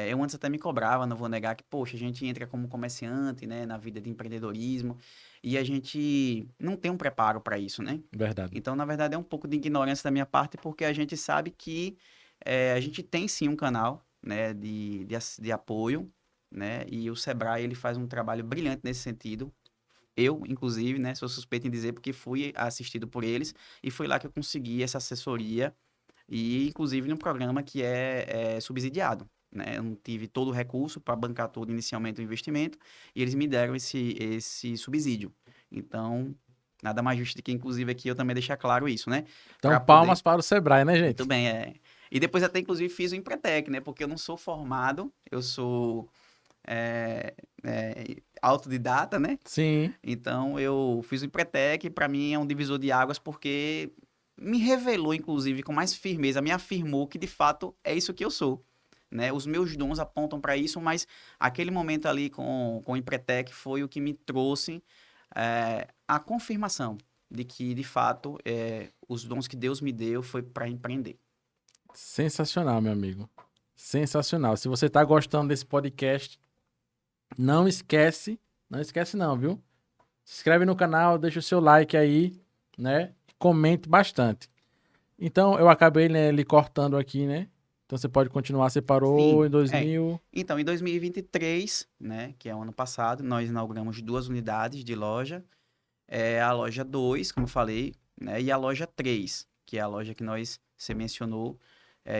Speaker 2: Eu antes até me cobrava, não vou negar, que, poxa, a gente entra como comerciante, né, na vida de empreendedorismo, e a gente não tem um preparo para isso, né?
Speaker 1: Verdade.
Speaker 2: Então, na verdade, é um pouco de ignorância da minha parte, porque a gente sabe que a gente tem sim um canal, né, de apoio, né? E o Sebrae, ele faz um trabalho brilhante nesse sentido. Eu, inclusive, né, sou suspeito em dizer porque fui assistido por eles e foi lá que eu consegui essa assessoria e, inclusive, num programa que é subsidiado, né? Eu não tive todo o recurso para bancar todo inicialmente o investimento e eles me deram esse subsídio. Então, nada mais justo do que, inclusive, aqui eu também deixar claro isso, né?
Speaker 1: Então,
Speaker 2: Para poder...
Speaker 1: palmas para o Sebrae, né,
Speaker 2: Muito
Speaker 1: gente?
Speaker 2: bem, E depois até, inclusive, fiz o Empretec, né? Porque eu não sou formado, eu sou autodidata, né?
Speaker 1: Sim,
Speaker 2: Então, eu fiz o Empretec, para mim é um divisor de águas, porque me revelou, inclusive, com mais firmeza, me afirmou que, de fato, é isso que eu sou. Né? Os meus dons apontam para isso, mas aquele momento ali com o Empretec foi o que me trouxe a confirmação de que, de fato, os dons que Deus me deu foi para empreender.
Speaker 1: sensacional, meu amigo. Sensacional. Se você tá gostando desse podcast, não esquece, não esquece não, viu? Se inscreve no canal, deixa o seu like aí, né? Comente bastante. Então, eu acabei, né, lhe cortando aqui, né? Então você pode continuar. Você parou
Speaker 2: Sim,
Speaker 1: em 2000.
Speaker 2: Então, em 2023, né, que é o ano passado, nós inauguramos 2 unidades de loja. A loja 2, como eu falei, né, e a loja 3, que é a loja que você mencionou,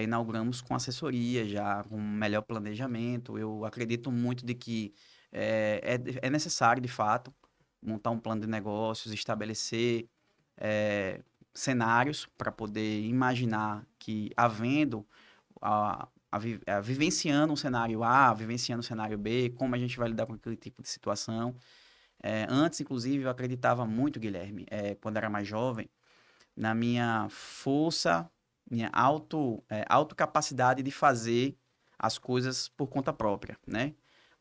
Speaker 2: inauguramos com assessoria já, com melhor planejamento. Eu acredito muito de que é necessário, de fato, montar um plano de negócios, estabelecer eh, cenários para poder imaginar que, havendo vivenciando um cenário A, vivenciando um cenário B, como a gente vai lidar com aquele tipo de situação. Antes, inclusive, eu acreditava muito, Guilherme, quando era mais jovem, na minha força, minha autocapacidade de fazer as coisas por conta própria, né?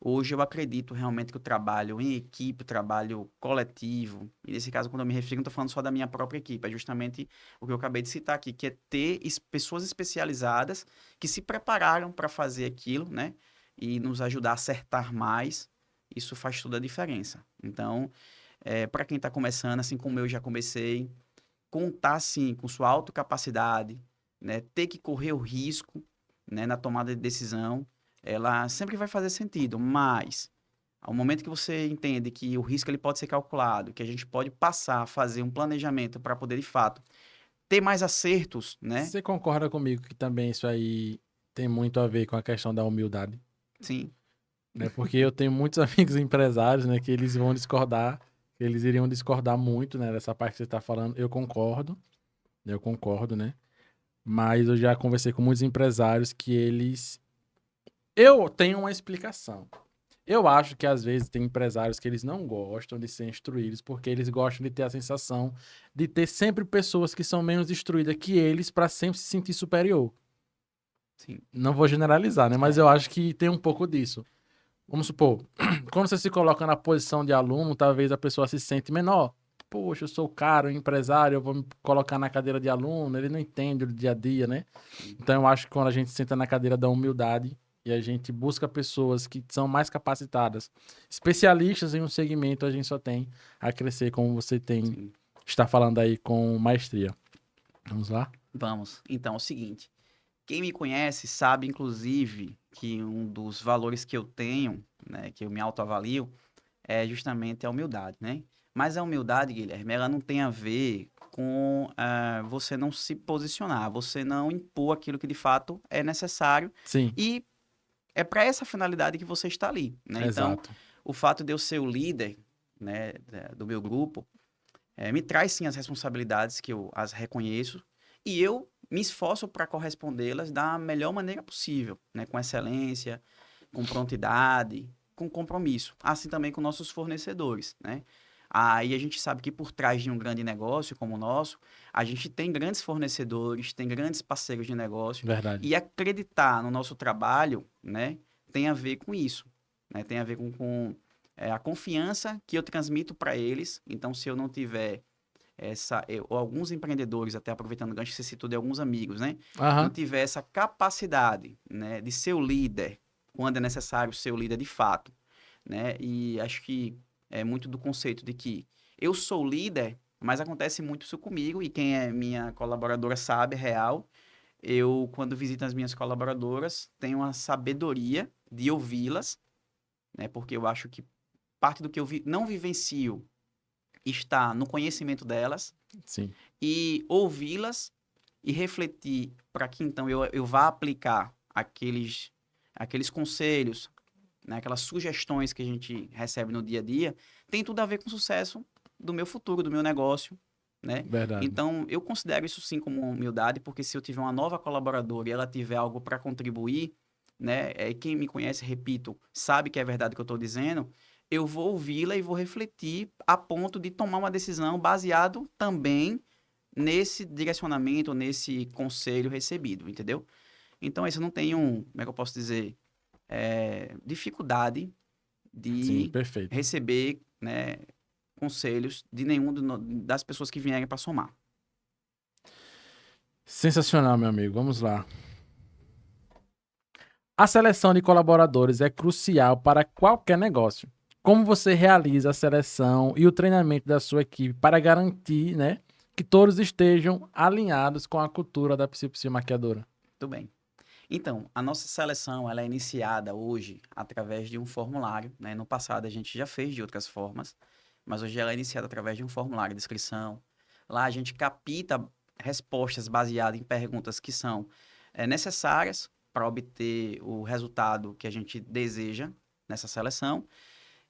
Speaker 2: Hoje eu acredito realmente que o trabalho em equipe, o trabalho coletivo, e nesse caso, quando eu me refiro, não estou falando só da minha própria equipe, é justamente o que eu acabei de citar aqui, que é ter pessoas especializadas que se prepararam para fazer aquilo, né? E nos ajudar a acertar mais, isso faz toda a diferença. Então, para quem está começando, assim como eu já comecei, contar, sim, com sua autocapacidade, né? Ter que correr o risco, né, na tomada de decisão, ela sempre vai fazer sentido, mas ao momento que você entende que o risco ele pode ser calculado, que a gente pode passar a fazer um planejamento para poder, de fato, ter mais acertos, né?
Speaker 1: Você concorda comigo que também isso aí tem muito a ver com a questão da humildade,
Speaker 2: Sim,
Speaker 1: né? Porque eu tenho muitos amigos empresários, né, que eles vão discordar, que eles iriam discordar muito, né, dessa parte que você está falando. Eu concordo, né? Mas eu já conversei com muitos empresários que eles. Eu tenho uma explicação. Eu acho que às vezes tem empresários que eles não gostam de ser instruídos porque eles gostam de ter a sensação de ter sempre pessoas que são menos instruídas que eles para sempre se sentir superior.
Speaker 2: sim.
Speaker 1: Não vou generalizar, né? Mas
Speaker 2: É,
Speaker 1: eu acho que tem um pouco disso. Vamos supor, quando você se coloca na posição de aluno, talvez a pessoa se sente menor. Poxa, eu sou caro, empresário, eu vou me colocar na cadeira de aluno, ele não entende o dia a dia, né?
Speaker 2: sim,
Speaker 1: Então eu acho que quando a gente senta na cadeira da humildade e a gente busca pessoas que são mais capacitadas, especialistas em um segmento, a gente só tem a crescer como você tem,
Speaker 2: sim.
Speaker 1: está falando aí com maestria. Vamos lá?
Speaker 2: Vamos. Então, é o seguinte. Quem me conhece sabe, inclusive, que um dos valores que eu tenho, né, que eu me autoavalio, é justamente a humildade, né? Mas a humildade, Guilherme, ela não tem a ver com você não se posicionar, você não impor aquilo que de fato é necessário
Speaker 1: Sim,
Speaker 2: e é para essa finalidade que você está ali, né? Então,
Speaker 1: exato.
Speaker 2: o fato de eu ser o líder, né, do meu grupo, me traz sim as responsabilidades que eu as reconheço e eu me esforço para correspondê-las da melhor maneira possível, né? Com excelência, com prontidade, com compromisso. Assim também com nossos fornecedores, né? Aí a gente sabe que por trás de um grande negócio como o nosso, a gente tem grandes fornecedores, tem grandes parceiros de negócio
Speaker 1: Verdade.
Speaker 2: e acreditar no nosso trabalho, né? Tem a ver com isso, né? Tem a ver com a confiança que eu transmito para eles. Então, se eu não tiver ou alguns empreendedores, até aproveitando o gancho que você citou de alguns amigos, né? Não
Speaker 1: Aham.
Speaker 2: tiver essa capacidade, né, de ser o líder, quando é necessário ser o líder de fato, né? E acho que é muito do conceito de que eu sou líder, mas acontece muito isso comigo, e quem é minha colaboradora sabe, é real. Eu, quando visito as minhas colaboradoras, tenho a sabedoria de ouvi-las, né? Porque eu acho que parte do que eu não vivencio está no conhecimento delas
Speaker 1: Sim.
Speaker 2: e ouvi-las e refletir para que então eu vá aplicar aqueles conselhos, né, aquelas sugestões que a gente recebe no dia a dia, tem tudo a ver com o sucesso do meu futuro, do meu negócio, né?
Speaker 1: Verdade.
Speaker 2: Então, eu considero isso sim como humildade, porque se eu tiver uma nova colaboradora e ela tiver algo para contribuir, né? Quem me conhece, repito, sabe que é verdade o que eu estou dizendo, eu vou ouvi-la e vou refletir a ponto de tomar uma decisão baseado também nesse direcionamento, nesse conselho recebido, entendeu? Então, isso não tem como é que eu posso dizer, dificuldade
Speaker 1: Sim,
Speaker 2: de
Speaker 1: perfeito.
Speaker 2: receber, né, conselhos de das pessoas que vierem para somar.
Speaker 1: Sensacional, meu amigo. Vamos lá. A seleção de colaboradores é crucial para qualquer negócio. Como você realiza a seleção e o treinamento da sua equipe para garantir, né, que todos estejam alinhados com a cultura da Psi Maquiadora?
Speaker 2: Tudo bem. Então, a nossa seleção ela é iniciada hoje através de um formulário, né? No passado a gente já fez de outras formas, mas hoje ela é iniciada através de um formulário de inscrição. Lá a gente capta respostas baseadas em perguntas que são necessárias para obter o resultado que a gente deseja nessa seleção.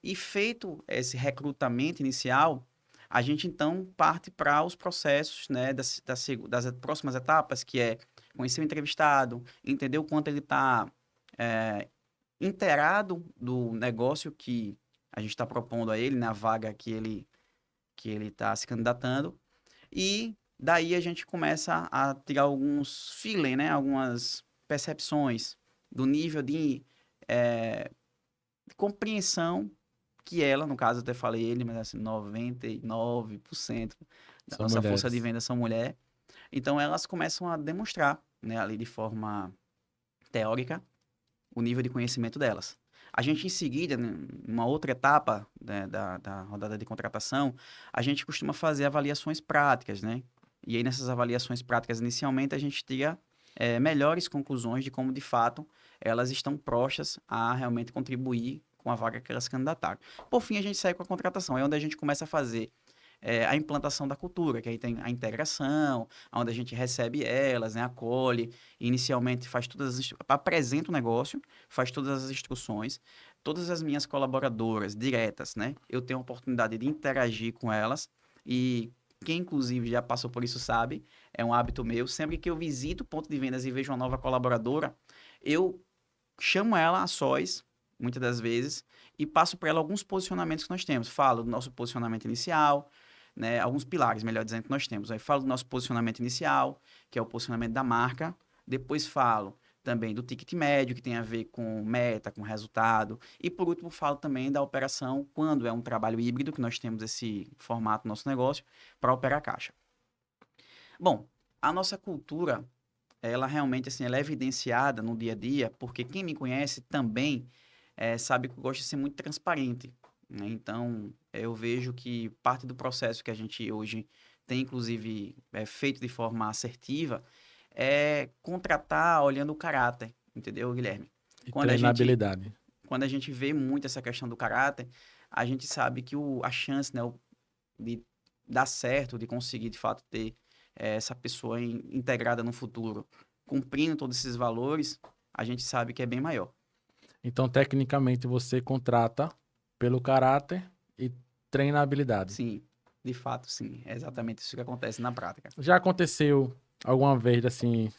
Speaker 2: E feito esse recrutamento inicial, a gente então parte para os processos, né, das próximas etapas, que é conhecer o entrevistado, entender o quanto ele está inteirado do negócio que a gente está propondo a ele, na vaga que ele está se candidatando. E daí a gente começa a tirar alguns feeling, né, algumas percepções do nível de compreensão que ela, no caso, até falei ele, mas assim, 99% da
Speaker 1: São
Speaker 2: nossa força de
Speaker 1: mulheres.
Speaker 2: venda são mulher. Então, elas começam a demonstrar, né, ali de forma teórica, o nível de conhecimento delas. A gente, em seguida, numa outra etapa, né, da rodada de contratação, a gente costuma fazer avaliações práticas, né? E aí, nessas avaliações práticas, inicialmente, a gente tira melhores conclusões de como, de fato, elas estão prostas a realmente contribuir com a vaga que elas candidataram. Por fim, a gente segue com a contratação, é onde a gente começa a fazer a implantação da cultura, que aí tem a integração, onde a gente recebe elas, né, acolhe, inicialmente faz apresenta o negócio, faz todas as instruções, todas as minhas colaboradoras diretas, né, eu tenho a oportunidade de interagir com elas e quem inclusive já passou por isso sabe, é um hábito meu, sempre que eu visito o ponto de vendas e vejo uma nova colaboradora, eu chamo ela a sós, muitas das vezes, e passo para ela alguns posicionamentos que nós temos. Falo do nosso posicionamento inicial, né, alguns pilares, melhor dizendo, que nós temos. Aí falo do nosso posicionamento inicial, que é o posicionamento da marca. Depois falo também do ticket médio, que tem a ver com meta, com resultado. E por último, falo também da operação, quando é um trabalho híbrido, que nós temos esse formato no nosso negócio, para operar a caixa. Bom, a nossa cultura, ela realmente assim, ela é evidenciada no dia a dia, porque quem me conhece também sabe que eu gosto de ser muito transparente, né? Então, eu vejo que parte do processo que a gente hoje tem, inclusive, feito de forma assertiva, é contratar olhando o caráter, entendeu, Guilherme?
Speaker 1: E
Speaker 2: Quando a gente,
Speaker 1: treinabilidade.
Speaker 2: quando a gente vê muito essa questão do caráter, a gente sabe que a chance, né, de dar certo, de conseguir, de fato, ter essa pessoa integrada no futuro, cumprindo todos esses valores, a gente sabe que é bem maior.
Speaker 1: Então, tecnicamente, você contrata pelo caráter e treina a habilidade.
Speaker 2: Sim, de fato, sim. É exatamente isso que acontece na prática.
Speaker 1: Já aconteceu alguma vez, assim,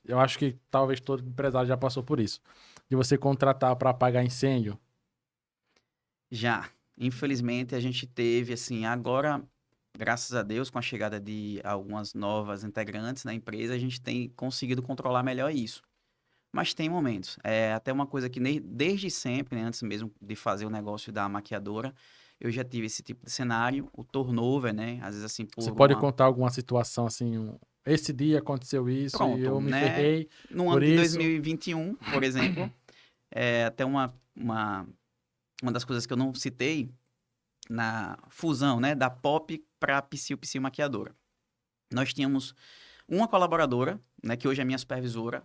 Speaker 1: eu acho que talvez todo empresário já passou por isso, de você contratar para apagar incêndio?
Speaker 2: Já, infelizmente, a gente teve, assim, agora, graças a Deus, com a chegada de algumas novas integrantes na empresa, a gente tem conseguido controlar melhor isso. Mas tem momentos. É até uma coisa que desde sempre, né, antes mesmo de fazer o negócio da maquiadora, eu já tive esse tipo de cenário, o turnover, né? Às vezes assim,
Speaker 1: Você
Speaker 2: por
Speaker 1: pode
Speaker 2: uma.
Speaker 1: contar alguma situação assim, esse dia aconteceu isso e
Speaker 2: Pronto,
Speaker 1: eu me
Speaker 2: né?
Speaker 1: ferrei
Speaker 2: No
Speaker 1: por
Speaker 2: ano de
Speaker 1: isso.
Speaker 2: 2021, por exemplo, até uma das coisas que eu não citei na fusão, né, da Pop para a Psyu Maquiadora. Nós tínhamos uma colaboradora, né, que hoje é minha supervisora,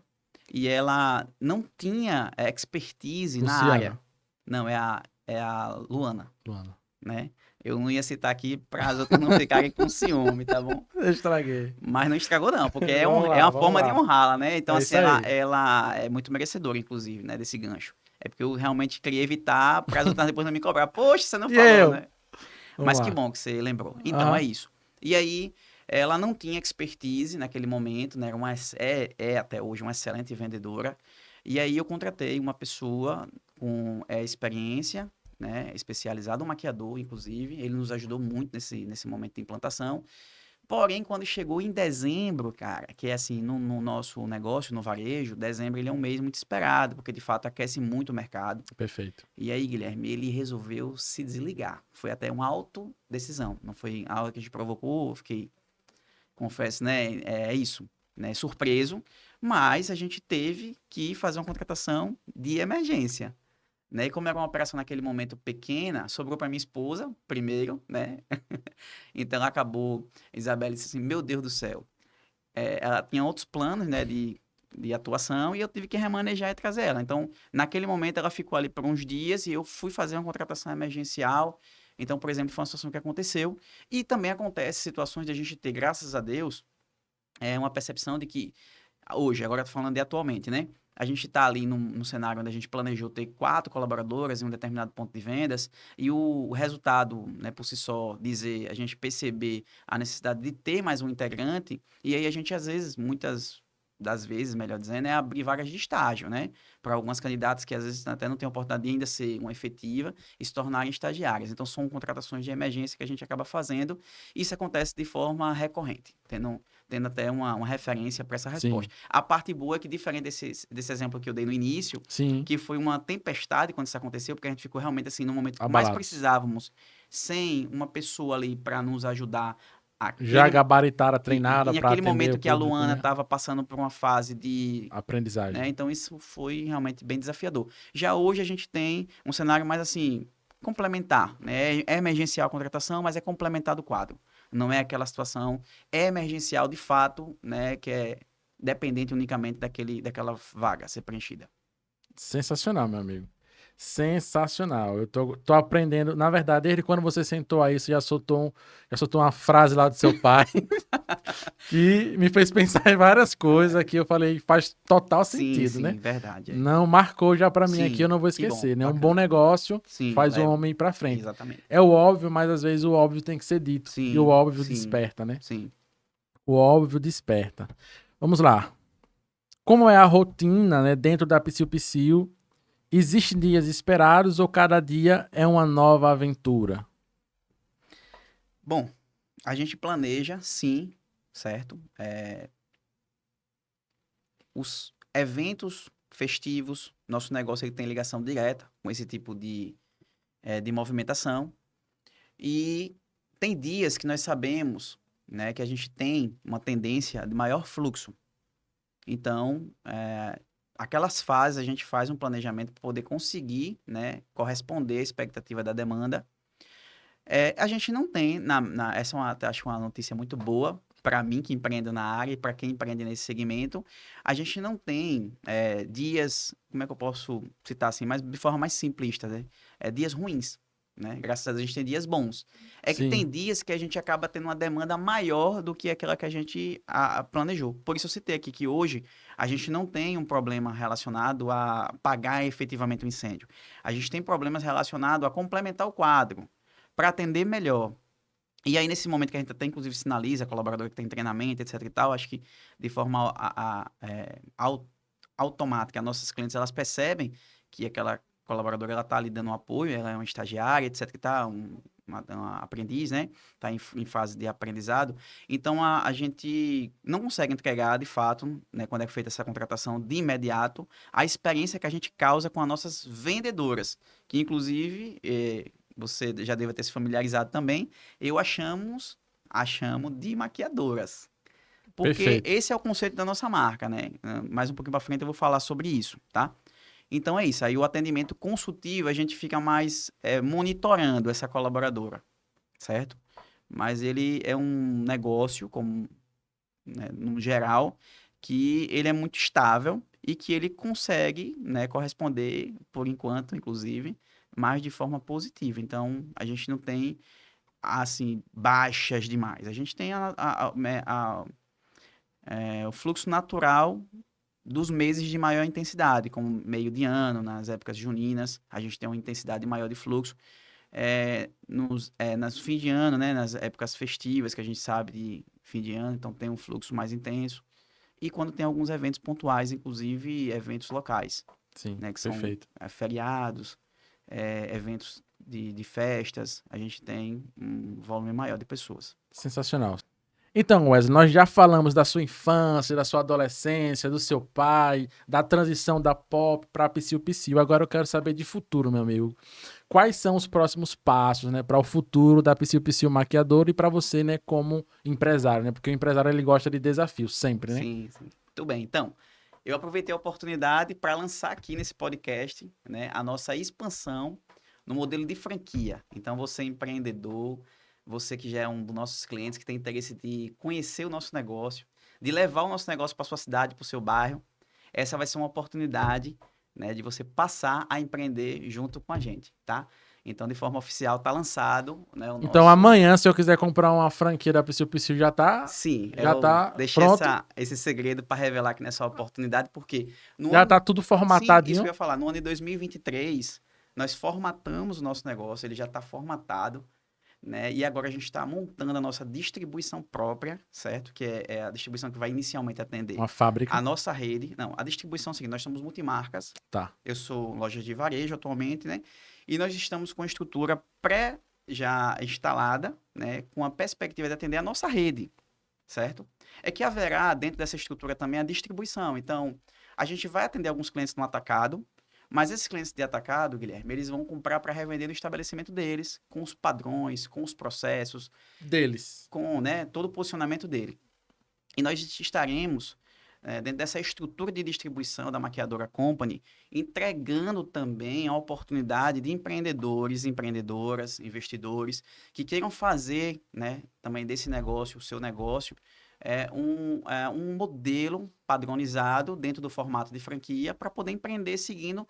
Speaker 2: e ela não tinha expertise na área.
Speaker 1: Luciana.
Speaker 2: Não, é a Luana,
Speaker 1: Luana.
Speaker 2: né? Eu não ia citar aqui para as outras não ficarem com ciúme, tá bom?
Speaker 1: Eu estraguei.
Speaker 2: Mas não estragou não, porque é,
Speaker 1: Vamos
Speaker 2: é
Speaker 1: lá,
Speaker 2: uma
Speaker 1: vamos
Speaker 2: forma de
Speaker 1: lá.
Speaker 2: honrá-la, né? Então,
Speaker 1: É
Speaker 2: assim,
Speaker 1: isso
Speaker 2: ela,
Speaker 1: aí.
Speaker 2: ela é muito merecedora, inclusive, né, desse gancho. É porque eu realmente queria evitar para as outras depois não me cobrar. Poxa, você não
Speaker 1: E
Speaker 2: falou,
Speaker 1: eu?
Speaker 2: né?
Speaker 1: Vamos
Speaker 2: Mas que
Speaker 1: lá.
Speaker 2: bom que você lembrou. Então, é
Speaker 1: Aham.
Speaker 2: isso. E aí, ela não tinha expertise naquele momento, né? É até hoje uma excelente vendedora. E aí eu contratei uma pessoa com experiência, né? Especializada, um maquiador, inclusive. Ele nos ajudou muito nesse momento de implantação. Porém, quando chegou em dezembro, cara, que é assim, no nosso negócio, no varejo, dezembro ele é um mês muito esperado, porque de fato aquece muito o mercado.
Speaker 1: Perfeito.
Speaker 2: E aí, Guilherme, ele resolveu se desligar. Foi até uma autodecisão. Não foi algo que a gente provocou, fiquei, confesso, né? É isso, né? Surpreso. Mas a gente teve que fazer uma contratação de emergência. Né? E como era uma operação naquele momento pequena, sobrou para minha esposa primeiro, né? Então acabou, Isabela disse assim, meu Deus do céu. Ela tinha outros planos, né, de atuação e eu tive que remanejar e trazer ela. Então, naquele momento, ela ficou ali por uns dias e eu fui fazer uma contratação emergencial. Então, por exemplo, foi uma situação que aconteceu. E também acontece situações de a gente ter, graças a Deus, uma percepção de que hoje, agora eu tô falando de atualmente, né? A gente está ali num cenário onde a gente planejou ter 4 colaboradoras em um determinado ponto de vendas e o resultado, né, por si só, dizer, a gente perceber a necessidade de ter mais um integrante e aí a gente, às vezes, muitas das vezes, melhor dizendo, é abrir vagas de estágio, né? Para algumas candidatas que às vezes até não têm a oportunidade de ainda ser uma efetiva e se tornarem estagiárias. Então, são contratações de emergência que a gente acaba fazendo. Isso acontece de forma recorrente, tendo até uma referência para essa
Speaker 1: Sim.
Speaker 2: resposta. A parte boa é que, diferente desse exemplo que eu dei no início,
Speaker 1: Sim.
Speaker 2: que foi uma tempestade quando isso aconteceu, porque a gente ficou realmente assim, no momento que mais
Speaker 1: Abalados.
Speaker 2: precisávamos, sem uma pessoa ali para nos ajudar.
Speaker 1: Já
Speaker 2: Aquele,
Speaker 1: gabaritada, treinada
Speaker 2: e
Speaker 1: para
Speaker 2: aquele
Speaker 1: atender
Speaker 2: momento
Speaker 1: o
Speaker 2: que a
Speaker 1: público,
Speaker 2: Luana
Speaker 1: né?
Speaker 2: estava passando por uma fase de. Né,
Speaker 1: Aprendizagem.
Speaker 2: então, isso foi realmente bem desafiador. Já hoje a gente tem um cenário mais assim, complementar. Né? É emergencial a contratação, mas é complementar do quadro. não é aquela situação emergencial de fato, né, que é dependente unicamente daquela vaga a ser preenchida.
Speaker 1: Sensacional, meu amigo. Sensacional. Eu tô aprendendo. Na verdade, desde quando você sentou aí, você já soltou uma frase lá do seu pai que me fez pensar em várias coisas que eu falei, faz total
Speaker 2: Sim,
Speaker 1: sentido, né?
Speaker 2: sim, verdade.
Speaker 1: Não marcou já pra mim aqui, eu
Speaker 2: Sim,
Speaker 1: não vou
Speaker 2: que bom,
Speaker 1: esquecer, né? Um bom
Speaker 2: bacana.
Speaker 1: negócio
Speaker 2: Sim,
Speaker 1: faz o
Speaker 2: leva.
Speaker 1: homem ir pra frente.
Speaker 2: Exatamente.
Speaker 1: É o óbvio, mas às vezes o óbvio tem que ser dito. E o
Speaker 2: Sim,
Speaker 1: óbvio
Speaker 2: sim,
Speaker 1: desperta, né?
Speaker 2: sim.
Speaker 1: O óbvio desperta. Vamos lá. Como é a rotina, né, dentro da Psiu Psiu? Existem dias esperados ou cada dia é uma nova aventura?
Speaker 2: Bom, a gente planeja, sim, certo? Os eventos festivos, nosso negócio ele tem ligação direta com esse tipo de movimentação. E tem dias que nós sabemos, né, que a gente tem uma tendência de maior fluxo. Então, aquelas fases a gente faz um planejamento para poder conseguir, né, corresponder à expectativa da demanda. A gente não tem, essa é acho uma notícia muito boa para mim que empreendo na área e para quem empreende nesse segmento. A gente não tem dias, como é que eu posso citar assim, mas de forma mais simplista, né? Dias ruins, né? Graças a Deus a gente tem dias bons. É que
Speaker 1: Sim,
Speaker 2: tem dias que a gente acaba tendo uma demanda maior do que aquela que a gente planejou. Por isso eu citei aqui que hoje a gente não tem um problema relacionado a pagar efetivamente o incêndio. A gente tem problemas relacionados a complementar o quadro para atender melhor. E aí, nesse momento que a gente até, inclusive, sinaliza, colaborador que tem treinamento, etc e tal, acho que de forma automática, nossas clientes, elas percebem que aquela colaboradora, ela está ali dando um apoio, ela é uma estagiária, etc e tal, uma aprendiz, né? Está em fase de aprendizado. Então, a gente não consegue entregar, de fato, né, quando é feita essa contratação de imediato, a experiência que a gente causa com as nossas vendedoras, que, inclusive, você já deve ter se familiarizado também, achamos de maquiadoras. Porque
Speaker 1: perfeito.
Speaker 2: esse é o conceito da nossa marca, né? Mais um pouquinho para frente eu vou falar sobre isso, tá? Então é isso. Aí o atendimento consultivo, a gente fica mais monitorando essa colaboradora, certo? Mas ele é um negócio, como, né, no geral, que ele é muito estável e que ele consegue, né, corresponder, por enquanto, inclusive, mais de forma positiva. Então, a gente não tem assim, baixas demais. A gente tem o fluxo natural dos meses de maior intensidade, como meio de ano, nas épocas juninas, a gente tem uma intensidade maior de fluxo. Nas fim de ano, né, nas épocas festivas, que a gente sabe de fim de ano, então tem um fluxo mais intenso. E quando tem alguns eventos pontuais, inclusive eventos locais,
Speaker 1: Sim,
Speaker 2: né, que são
Speaker 1: perfeito.
Speaker 2: feriados, eventos de festas, a gente tem um volume maior de pessoas.
Speaker 1: Sensacional. Então, Wesley, nós já falamos da sua infância, da sua adolescência, do seu pai, da transição da pop para Psiu Psiu. Agora eu quero saber de futuro, meu amigo. Quais são os próximos passos, né, para o futuro da Psiu Psiu Maquiadora e para você, né, como empresário, né? Porque o empresário ele gosta de desafios sempre, né?
Speaker 2: Sim, sim. Muito bem. Então, eu aproveitei a oportunidade para lançar aqui nesse podcast, né, a nossa expansão no modelo de franquia. Então, você empreendedor, você que já é um dos nossos clientes, que tem interesse de conhecer o nosso negócio, de levar o nosso negócio para sua cidade, para o seu bairro, essa vai ser uma oportunidade, né, de você passar a empreender junto com a gente, tá? Então, de forma oficial, está lançado, né, o
Speaker 1: Então
Speaker 2: nosso.
Speaker 1: amanhã, se eu quiser comprar uma franquia da Psiu Psiu,
Speaker 2: Sim,
Speaker 1: já
Speaker 2: eu
Speaker 1: tá
Speaker 2: deixei
Speaker 1: pronto,
Speaker 2: esse segredo para revelar aqui nessa oportunidade, porque no
Speaker 1: já
Speaker 2: ano.
Speaker 1: tá tudo
Speaker 2: Sim, isso que eu
Speaker 1: formatadinho.
Speaker 2: ia falar. No ano de 2023, nós formatamos o nosso negócio, ele já está formatado, né? E agora a gente está montando a nossa distribuição própria, certo? Que é a distribuição que vai inicialmente atender
Speaker 1: Uma
Speaker 2: a
Speaker 1: fábrica.
Speaker 2: nossa rede. Não, a distribuição é o seguinte: nós somos multimarcas,
Speaker 1: Tá.
Speaker 2: eu sou loja de varejo atualmente, né? E nós estamos com a estrutura pré já instalada, né? Com a perspectiva de atender a nossa rede, certo? É que haverá dentro dessa estrutura também a distribuição. Então, a gente vai atender alguns clientes no atacado, mas esses clientes de atacado, Guilherme, eles vão comprar para revender no estabelecimento deles, com os padrões, com os processos,
Speaker 1: Deles.
Speaker 2: com, né, todo o posicionamento dele. E nós estaremos dentro dessa estrutura de distribuição da Maquiadora Company, entregando também a oportunidade de empreendedores, empreendedoras, investidores que queiram fazer, né, também desse negócio, o seu negócio, um modelo padronizado dentro do formato de franquia para poder empreender seguindo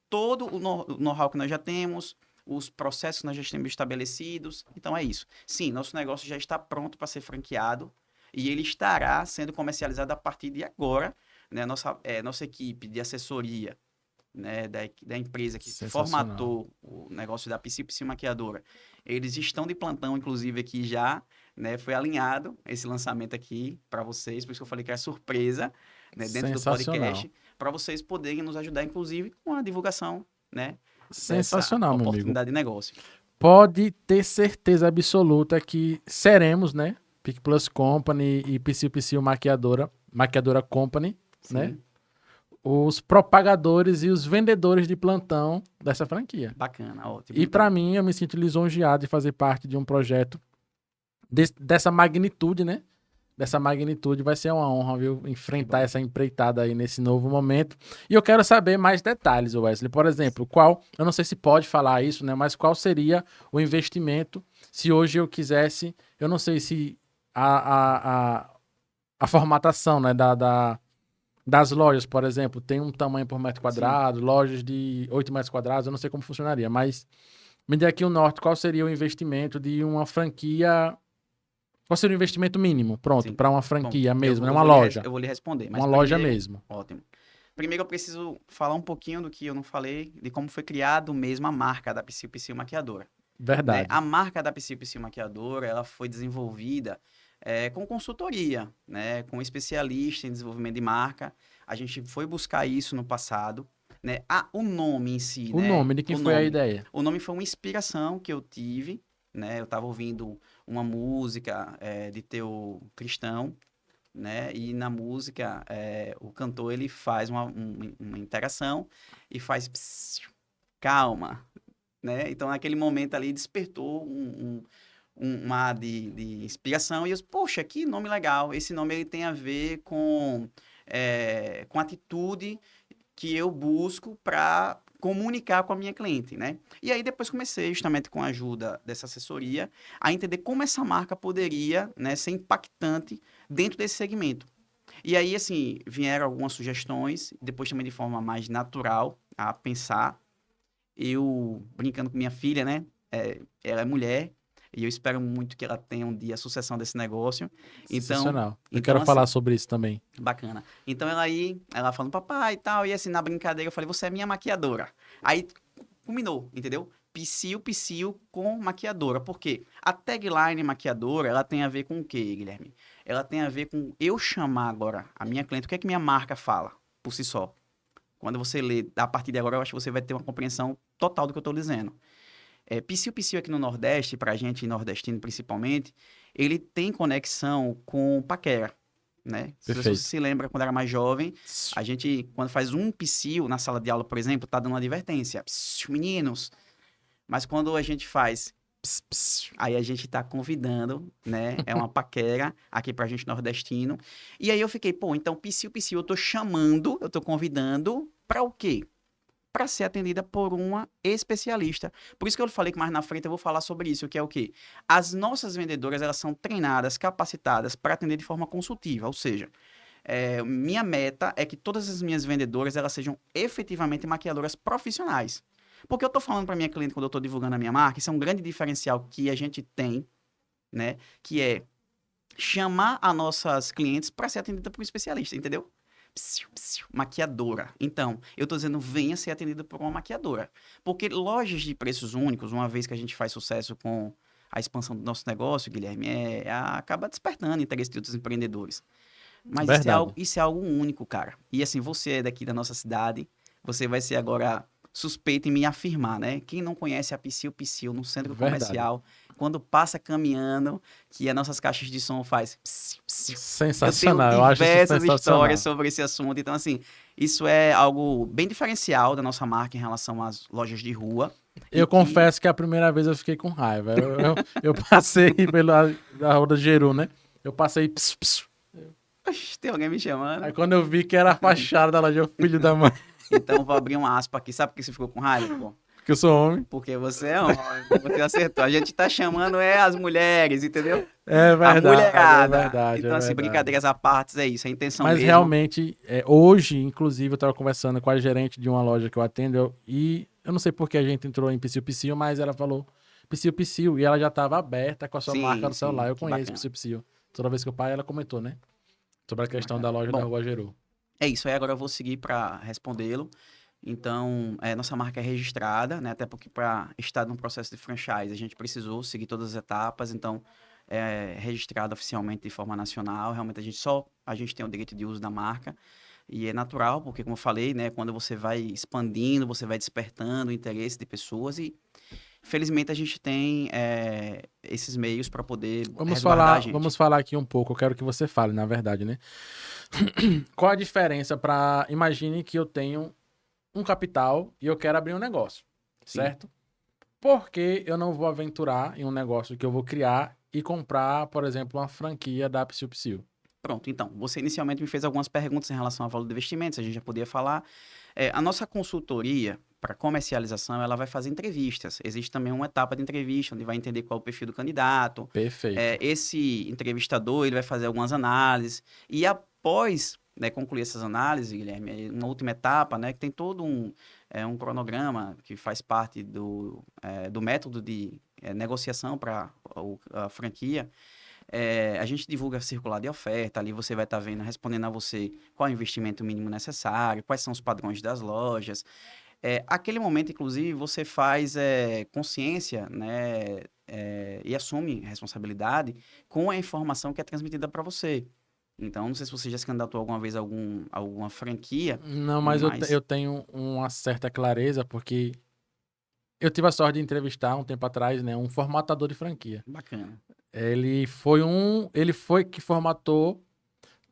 Speaker 2: todo o know-how que nós já temos, os processos que nós já temos estabelecidos. Então, é isso. Sim, nosso negócio já está pronto para ser franqueado e ele estará sendo comercializado a partir de agora. Né? Nossa equipe de assessoria, né, da empresa que formatou o negócio da Psi Maquiadora, eles estão de plantão, inclusive, aqui já, né, foi alinhado esse lançamento aqui para vocês, por isso que eu falei que é surpresa, né, dentro do podcast, para vocês poderem nos ajudar, inclusive, com a divulgação, né,
Speaker 1: sensacional,
Speaker 2: dessa
Speaker 1: meu
Speaker 2: oportunidade
Speaker 1: amigo.
Speaker 2: de negócio.
Speaker 1: Pode ter certeza absoluta que seremos, né, Pick Plus Company e Psiu Maquiadora Company, sim, né, os propagadores e os vendedores de plantão dessa franquia.
Speaker 2: Bacana, ótimo.
Speaker 1: E para mim, eu me sinto lisonjeado de fazer parte de um projeto dessa magnitude, né? Dessa magnitude, vai ser uma honra, viu? Enfrentar essa empreitada aí nesse novo momento. E eu quero saber mais detalhes, Wesley. Por exemplo, eu não sei se pode falar isso, né? Mas qual seria o investimento se hoje eu quisesse, eu não sei se a formatação, né, das lojas, por exemplo, tem um tamanho por metro quadrado, sim, lojas de 8 metros quadrados, eu não sei como funcionaria, mas me dê aqui o norte, qual seria o investimento de uma franquia, qual seria o investimento mínimo, pronto, para uma franquia mesmo, né? Uma loja.
Speaker 2: Eu vou lhe responder. Mas
Speaker 1: uma loja mesmo.
Speaker 2: Ótimo. Primeiro eu preciso falar um pouquinho do que eu não falei, de como foi criado mesmo a marca da Psiu Maquiadora.
Speaker 1: Verdade.
Speaker 2: Né? A marca da Psiu Maquiadora, ela foi desenvolvida com consultoria, né? Com especialista em desenvolvimento de marca. A gente foi buscar isso no passado. Né? O nome em si,
Speaker 1: o nome, de quem foi a ideia?
Speaker 2: O nome foi uma inspiração que eu tive, né? Eu estava ouvindo uma música de teu cristão, né? E na música, o cantor, ele faz uma interação e faz psiu, calma, né? Então, naquele momento ali, despertou uma de inspiração e eu, poxa, que nome legal. Esse nome ele tem a ver com atitude que eu busco para comunicar com a minha cliente, né? E aí depois comecei, justamente com a ajuda dessa assessoria, a entender como essa marca poderia, né, ser impactante dentro desse segmento. E aí, assim, vieram algumas sugestões, depois também de forma mais natural a pensar. Eu, brincando com minha filha, né? Ela é mulher, e eu espero muito que ela tenha um dia a sucessão desse negócio.
Speaker 1: Sensacional. Eu quero falar sobre isso também.
Speaker 2: Bacana. Então ela falando papai e tal, e assim, na brincadeira eu falei, você é minha maquiadora. Aí culminou, entendeu? Psiu com maquiadora. Por quê? A tagline maquiadora, ela tem a ver com o quê, Guilherme? Ela tem a ver com eu chamar agora a minha cliente. O que é que minha marca fala por si só? Quando você lê, a partir de agora, eu acho que você vai ter uma compreensão total do que eu estou dizendo. Psiu aqui no Nordeste, pra gente nordestino principalmente, ele tem conexão com paquera, né? Se você se lembra, quando era mais jovem, a gente, quando faz um psiu na sala de aula, por exemplo, tá dando uma advertência. Psiu, meninos. Mas quando a gente faz aí a gente tá convidando, né? É uma paquera aqui pra gente nordestino. E aí eu fiquei, então psiu, eu tô chamando, eu tô convidando pra o quê? Para ser atendida por uma especialista. Por isso que eu falei que mais na frente eu vou falar sobre isso, que é o quê? As nossas vendedoras, elas são treinadas, capacitadas para atender de forma consultiva, ou seja, minha meta é que todas as minhas vendedoras, elas sejam efetivamente maquiadoras profissionais. Porque eu estou falando para minha cliente, quando eu estou divulgando a minha marca, isso é um grande diferencial que a gente tem, né? Que é chamar as nossas clientes para ser atendida por um especialista, entendeu? Maquiadora. Então, eu tô dizendo, venha ser atendido por uma maquiadora. Porque lojas de preços únicos, uma vez que a gente faz sucesso com a expansão do nosso negócio, Guilherme, acaba despertando interesse de outros empreendedores. Mas isso é algo único, cara. E assim, você é daqui da nossa cidade, você vai ser agora suspeito em me afirmar, né? Quem não conhece a Psiu no centro comercial, quando passa caminhando, que as nossas caixas de som faz
Speaker 1: sensacional.
Speaker 2: Eu tenho diversas histórias sobre esse assunto. Então, assim, isso é algo bem diferencial da nossa marca em relação às lojas de rua.
Speaker 1: Eu confesso que a primeira vez eu fiquei com raiva. Eu passei pela Rua da Geru, né? Eu passei
Speaker 2: Oxe, tem alguém me chamando.
Speaker 1: Aí quando eu vi que era a fachada da loja, eu filho da mãe,
Speaker 2: Então, vou abrir uma aspa aqui. Sabe por que você ficou com raiva, pô?
Speaker 1: porque eu sou homem.
Speaker 2: Porque você é homem, você acertou. A gente tá chamando as mulheres, entendeu?
Speaker 1: É
Speaker 2: A
Speaker 1: verdade, é
Speaker 2: mulherada.
Speaker 1: verdade, é
Speaker 2: Então, assim,
Speaker 1: verdade.
Speaker 2: brincadeiras à parte, é isso. A intenção
Speaker 1: Mas
Speaker 2: mesmo.
Speaker 1: realmente, hoje, inclusive, eu estava conversando com a gerente de uma loja que eu atendo, e eu não sei por que a gente entrou em Psiu, mas ela falou Psiu, e ela já estava aberta com a sua marca no celular. Eu
Speaker 2: Que
Speaker 1: conheço
Speaker 2: bacana.
Speaker 1: Psiu. Toda vez que eu pai, ela comentou, né? Sobre a
Speaker 2: Que
Speaker 1: questão
Speaker 2: bacana.
Speaker 1: da loja da
Speaker 2: Bom,
Speaker 1: Rua Geru.
Speaker 2: é isso. Aí agora eu vou seguir para respondê-lo. Então, nossa marca é registrada, né? Até porque para estar num processo de franchise, a gente precisou seguir todas as etapas. Então, é registrado oficialmente de forma nacional. Realmente, a gente tem o direito de uso da marca. E é natural, porque, como eu falei, né? Quando você vai expandindo, você vai despertando o interesse de pessoas e, felizmente, a gente tem esses meios para poder resguardar a gente.
Speaker 1: Vamos falar aqui um pouco. Eu quero que você fale, na verdade, né? Qual a diferença para... Imagine que eu tenho um capital e eu quero abrir um negócio,
Speaker 2: Sim.
Speaker 1: certo? Por que eu não vou aventurar em um negócio que eu vou criar e comprar, por exemplo, uma franquia da Psiu?
Speaker 2: Pronto, então, você inicialmente me fez algumas perguntas em relação ao valor de investimentos, a gente já podia falar. A nossa consultoria para comercialização, ela vai fazer entrevistas. Existe também uma etapa de entrevista, onde vai entender qual é o perfil do candidato.
Speaker 1: Perfeito.
Speaker 2: Esse entrevistador, ele vai fazer algumas análises. E após, né, concluir essas análises, Guilherme, uma última etapa, né, que tem todo um cronograma que faz parte do método de negociação para a franquia. A gente divulga circular de oferta, ali você vai estar vendo, respondendo a você qual é o investimento mínimo necessário, quais são os padrões das lojas. Aquele momento, inclusive, você faz consciência, né, e assume responsabilidade com a informação que é transmitida para você. Então, não sei se você já se candidatou alguma vez a alguma franquia,
Speaker 1: Não, mas
Speaker 2: mas
Speaker 1: eu tenho uma certa clareza, porque eu tive a sorte de entrevistar um tempo atrás, né, um formatador de franquia.
Speaker 2: bacana.
Speaker 1: Ele foi que formatou,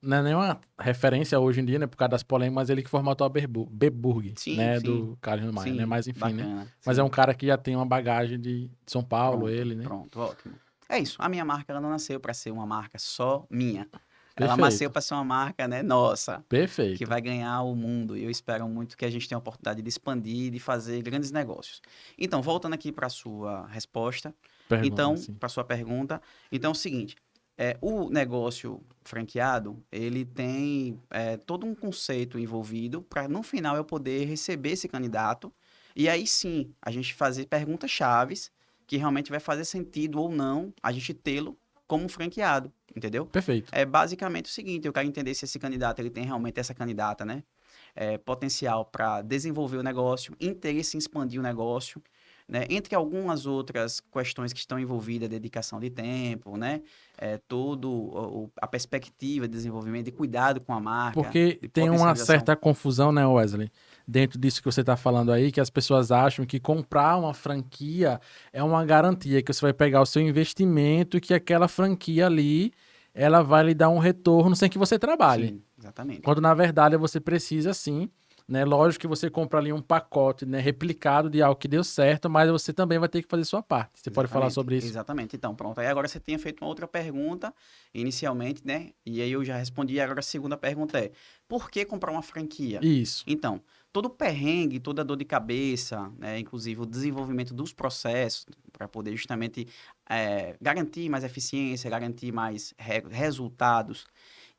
Speaker 1: não é nenhuma referência hoje em dia, né, por causa das polêmicas, mas ele que formatou a Beburg,
Speaker 2: Sim,
Speaker 1: né,
Speaker 2: sim,
Speaker 1: do Carlos Maia, né,
Speaker 2: sim,
Speaker 1: mas enfim, né.
Speaker 2: bacana,
Speaker 1: Mas é um
Speaker 2: sim.
Speaker 1: cara que já tem uma bagagem de São Paulo,
Speaker 2: Pronto,
Speaker 1: ele, né.
Speaker 2: pronto, ótimo. É isso. A minha marca ela não nasceu para ser uma marca só minha. Ela nasceu
Speaker 1: Perfeito,
Speaker 2: para ser uma marca, né, nossa, que
Speaker 1: perfeito.
Speaker 2: vai ganhar o mundo. E eu espero muito que a gente tenha a oportunidade de expandir, de fazer grandes negócios. Então, voltando aqui para a sua resposta,
Speaker 1: Pergunta,
Speaker 2: então,
Speaker 1: assim.
Speaker 2: para a sua pergunta, então é o seguinte, o negócio franqueado, ele tem todo um conceito envolvido para, no final, eu poder receber esse candidato e aí sim, a gente fazer perguntas chaves que realmente vai fazer sentido ou não a gente tê-lo como franqueado, entendeu?
Speaker 1: Perfeito.
Speaker 2: É basicamente o seguinte, eu quero entender se esse candidato ele tem realmente essa candidata, né? Potencial para desenvolver o negócio, interesse em expandir o negócio, né? Entre algumas outras questões que estão envolvidas, dedicação de tempo, né? A perspectiva de desenvolvimento, de cuidado com a marca,
Speaker 1: Porque
Speaker 2: de
Speaker 1: tem uma
Speaker 2: potencialização.
Speaker 1: certa confusão, né, Wesley? Dentro disso que você está falando aí, que as pessoas acham que comprar uma franquia é uma garantia, que você vai pegar o seu investimento e que aquela franquia ali, ela vai lhe dar um retorno sem que você trabalhe.
Speaker 2: Sim, exatamente.
Speaker 1: Quando na verdade você precisa sim, né? Lógico que você compra ali um pacote, né, replicado de algo que deu certo, mas você também vai ter que fazer sua parte. Você pode falar
Speaker 2: Exatamente,
Speaker 1: sobre isso?
Speaker 2: exatamente. Então, pronto. Aí agora você tinha feito uma outra pergunta inicialmente, né? E aí eu já respondi. Agora a segunda pergunta é: por que comprar uma franquia?
Speaker 1: Isso.
Speaker 2: Então, todo o perrengue, toda a dor de cabeça, né? Inclusive o desenvolvimento dos processos para poder justamente garantir mais eficiência, garantir mais resultados.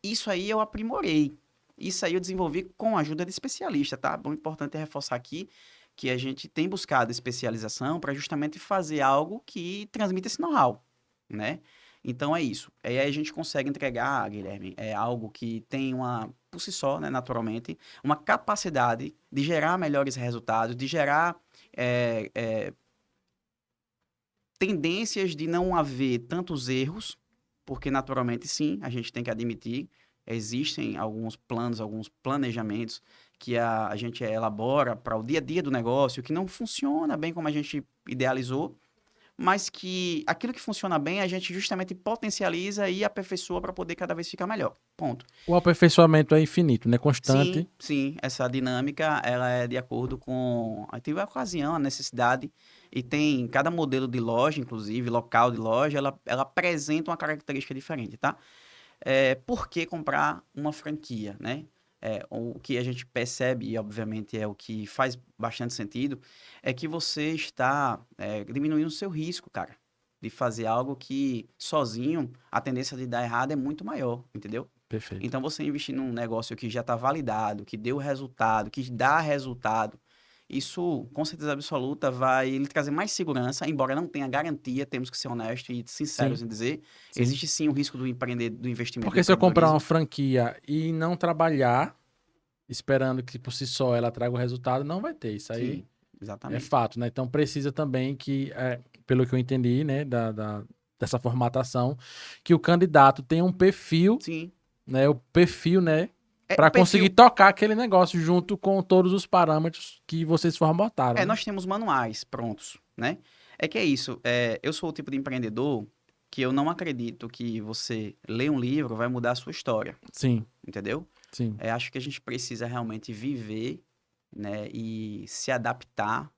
Speaker 2: Isso aí eu aprimorei. Isso aí eu desenvolvi com a ajuda de especialista, tá? Bom, importante é reforçar aqui que a gente tem buscado especialização para justamente fazer algo que transmita esse know-how, né? Então é isso. E aí a gente consegue entregar, Guilherme, algo que tem por si só, né, naturalmente, uma capacidade de gerar melhores resultados, de gerar tendências de não haver tantos erros, porque naturalmente sim, a gente tem que admitir, existem alguns planos, alguns planejamentos que a gente elabora para o dia a dia do negócio, que não funciona bem como a gente idealizou, mas que aquilo que funciona bem a gente justamente potencializa e aperfeiçoa para poder cada vez ficar melhor. Ponto.
Speaker 1: O aperfeiçoamento é infinito, né?
Speaker 2: Sim,
Speaker 1: Constante.
Speaker 2: sim, essa dinâmica ela é de acordo com a ocasião, a necessidade, e tem cada modelo de loja, inclusive local de loja, ela apresenta uma característica diferente, tá? por que comprar uma franquia, né? O que a gente percebe, e obviamente é o que faz bastante sentido, é que você está diminuindo o seu risco, cara, de fazer algo que sozinho a tendência de dar errado é muito maior, entendeu?
Speaker 1: Perfeito.
Speaker 2: Então, você investir num negócio que já está validado, que deu resultado, que dá resultado, isso, com certeza absoluta, vai lhe trazer mais segurança, embora não tenha garantia, temos que ser honestos e
Speaker 1: Sim,
Speaker 2: sinceros em dizer,
Speaker 1: sim.
Speaker 2: existe sim o risco do investimento do
Speaker 1: Porque se eu comprar uma
Speaker 2: empreendedorismo.
Speaker 1: franquia e não trabalhar, esperando que por si só ela traga o resultado, não vai ter. Isso aí
Speaker 2: Sim,
Speaker 1: é
Speaker 2: exatamente.
Speaker 1: fato, né? Então precisa também que, pelo que eu entendi, né, dessa formatação, que o candidato tenha um perfil,
Speaker 2: Sim.
Speaker 1: né, o perfil, né,
Speaker 2: O
Speaker 1: para conseguir
Speaker 2: perfil,
Speaker 1: tocar aquele negócio junto com todos os parâmetros que vocês formataram, né?
Speaker 2: nós temos manuais prontos, né? É que é isso, eu sou o tipo de empreendedor que eu não acredito que você lê um livro vai mudar a sua história,
Speaker 1: Sim,
Speaker 2: entendeu?
Speaker 1: sim.
Speaker 2: Acho que a gente precisa realmente viver, né, e se adaptar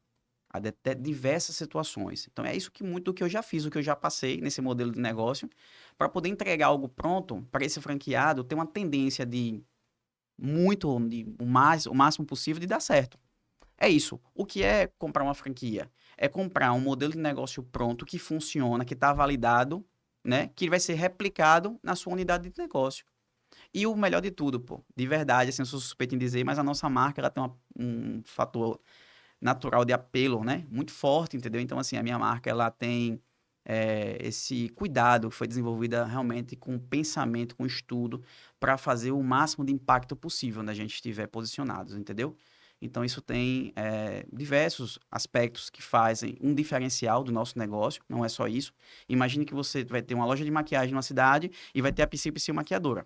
Speaker 2: a diversas situações. Então, é isso que muito do que eu já fiz, o que eu já passei nesse modelo de negócio, para poder entregar algo pronto para esse franqueado ter uma tendência o máximo possível de dar certo. É isso. O que é comprar uma franquia? É comprar um modelo de negócio pronto que funciona, que está validado, né, que vai ser replicado na sua unidade de negócio. E o melhor de tudo, pô, de verdade, assim, eu sou suspeito em dizer, mas a nossa marca, ela tem um fator natural de apelo, né? Muito forte, entendeu? Então, assim, a minha marca, ela tem esse cuidado, foi desenvolvida realmente com pensamento, com estudo, para fazer o máximo de impacto possível onde a gente estiver posicionados, entendeu? Então, isso tem diversos aspectos que fazem um diferencial do nosso negócio, não é só isso. Imagine que você vai ter uma loja de maquiagem numa cidade e vai ter a Psy Maquiadora.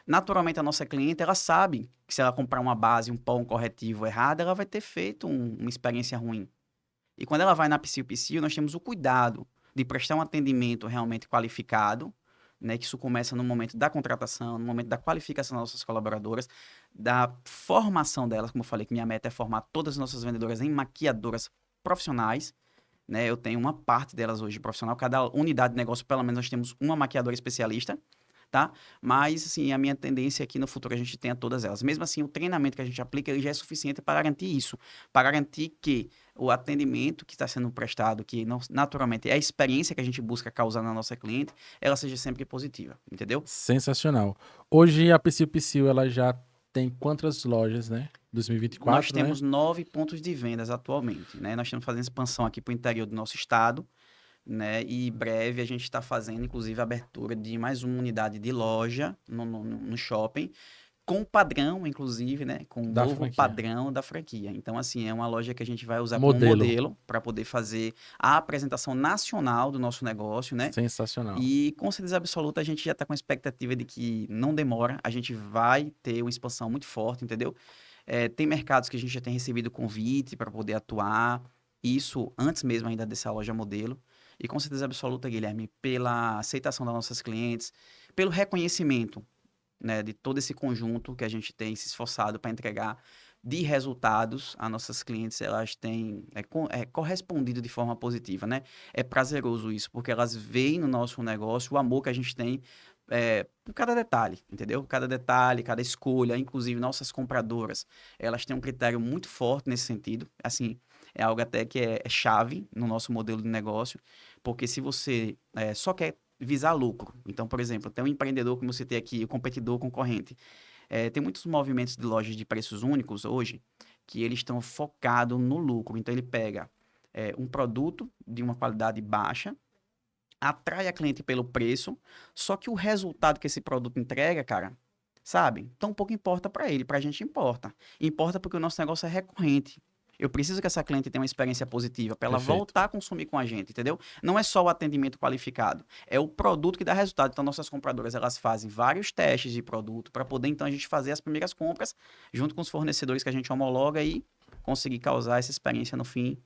Speaker 2: Naturalmente, a nossa cliente, ela sabe que se ela comprar uma base, um pó, um corretivo errado, ela vai ter feito uma experiência ruim. E quando ela vai na Psil, nós temos o cuidado de prestar um atendimento realmente qualificado, né? Que isso começa no momento da contratação, no momento da qualificação das nossas colaboradoras, da formação delas, como eu falei, que minha meta é formar todas as nossas vendedoras em maquiadoras profissionais, né? Eu tenho uma parte delas hoje profissional, cada unidade de negócio, pelo menos, nós temos uma maquiadora especialista, tá? Mas, assim, a minha tendência é que no futuro a gente tenha todas elas. Mesmo assim, o treinamento que a gente aplica, ele já é suficiente para garantir isso, para garantir que o atendimento que está sendo prestado, que naturalmente é a experiência que a gente busca causar na nossa cliente, ela seja sempre positiva, entendeu?
Speaker 1: Sensacional. Hoje a Psyu ela já tem quantas lojas, né?
Speaker 2: Nós
Speaker 1: 2024, né?
Speaker 2: temos 9 pontos de vendas atualmente, né? Nós estamos fazendo expansão aqui para o interior do nosso estado, né? E breve a gente está fazendo, inclusive, a abertura de mais uma unidade de loja no shopping, com o padrão, inclusive, né? Com o
Speaker 1: Da
Speaker 2: novo
Speaker 1: franquia.
Speaker 2: padrão da franquia. Então, assim, é uma loja que a gente vai usar como
Speaker 1: Modelo.
Speaker 2: modelo para poder fazer a apresentação nacional do nosso negócio, né?
Speaker 1: Sensacional.
Speaker 2: E com certeza absoluta a gente já está com a expectativa de que não demora, a gente vai ter uma expansão muito forte, entendeu? Tem mercados que a gente já tem recebido convite para poder atuar, isso antes mesmo ainda dessa loja modelo. E com certeza absoluta, Guilherme, pela aceitação das nossas clientes, pelo reconhecimento, né, de todo esse conjunto que a gente tem se esforçado para entregar de resultados a nossas clientes, elas têm correspondido de forma positiva, né? É prazeroso isso, porque elas veem no nosso negócio o amor que a gente tem por cada detalhe, entendeu? Cada detalhe, cada escolha, inclusive nossas compradoras, elas têm um critério muito forte nesse sentido. Assim, é algo até que é chave no nosso modelo de negócio, porque se você só quer visar lucro. Então, por exemplo, tem um empreendedor, como você tem aqui, o competidor concorrente. Tem muitos movimentos de lojas de preços únicos hoje que eles estão focados no lucro. Então, ele pega um produto de uma qualidade baixa, atrai a cliente pelo preço, só que o resultado que esse produto entrega, cara, sabe? Tão pouco importa para ele, para a gente importa. Importa porque o nosso negócio é recorrente. Eu preciso que essa cliente tenha uma experiência positiva para ela
Speaker 1: Perfeito.
Speaker 2: voltar a consumir com a gente, entendeu? Não é só o atendimento qualificado, é o produto que dá resultado. Então, nossas compradoras, elas fazem vários testes de produto para poder, então, a gente fazer as primeiras compras junto com os fornecedores que a gente homologa e conseguir causar essa experiência no fim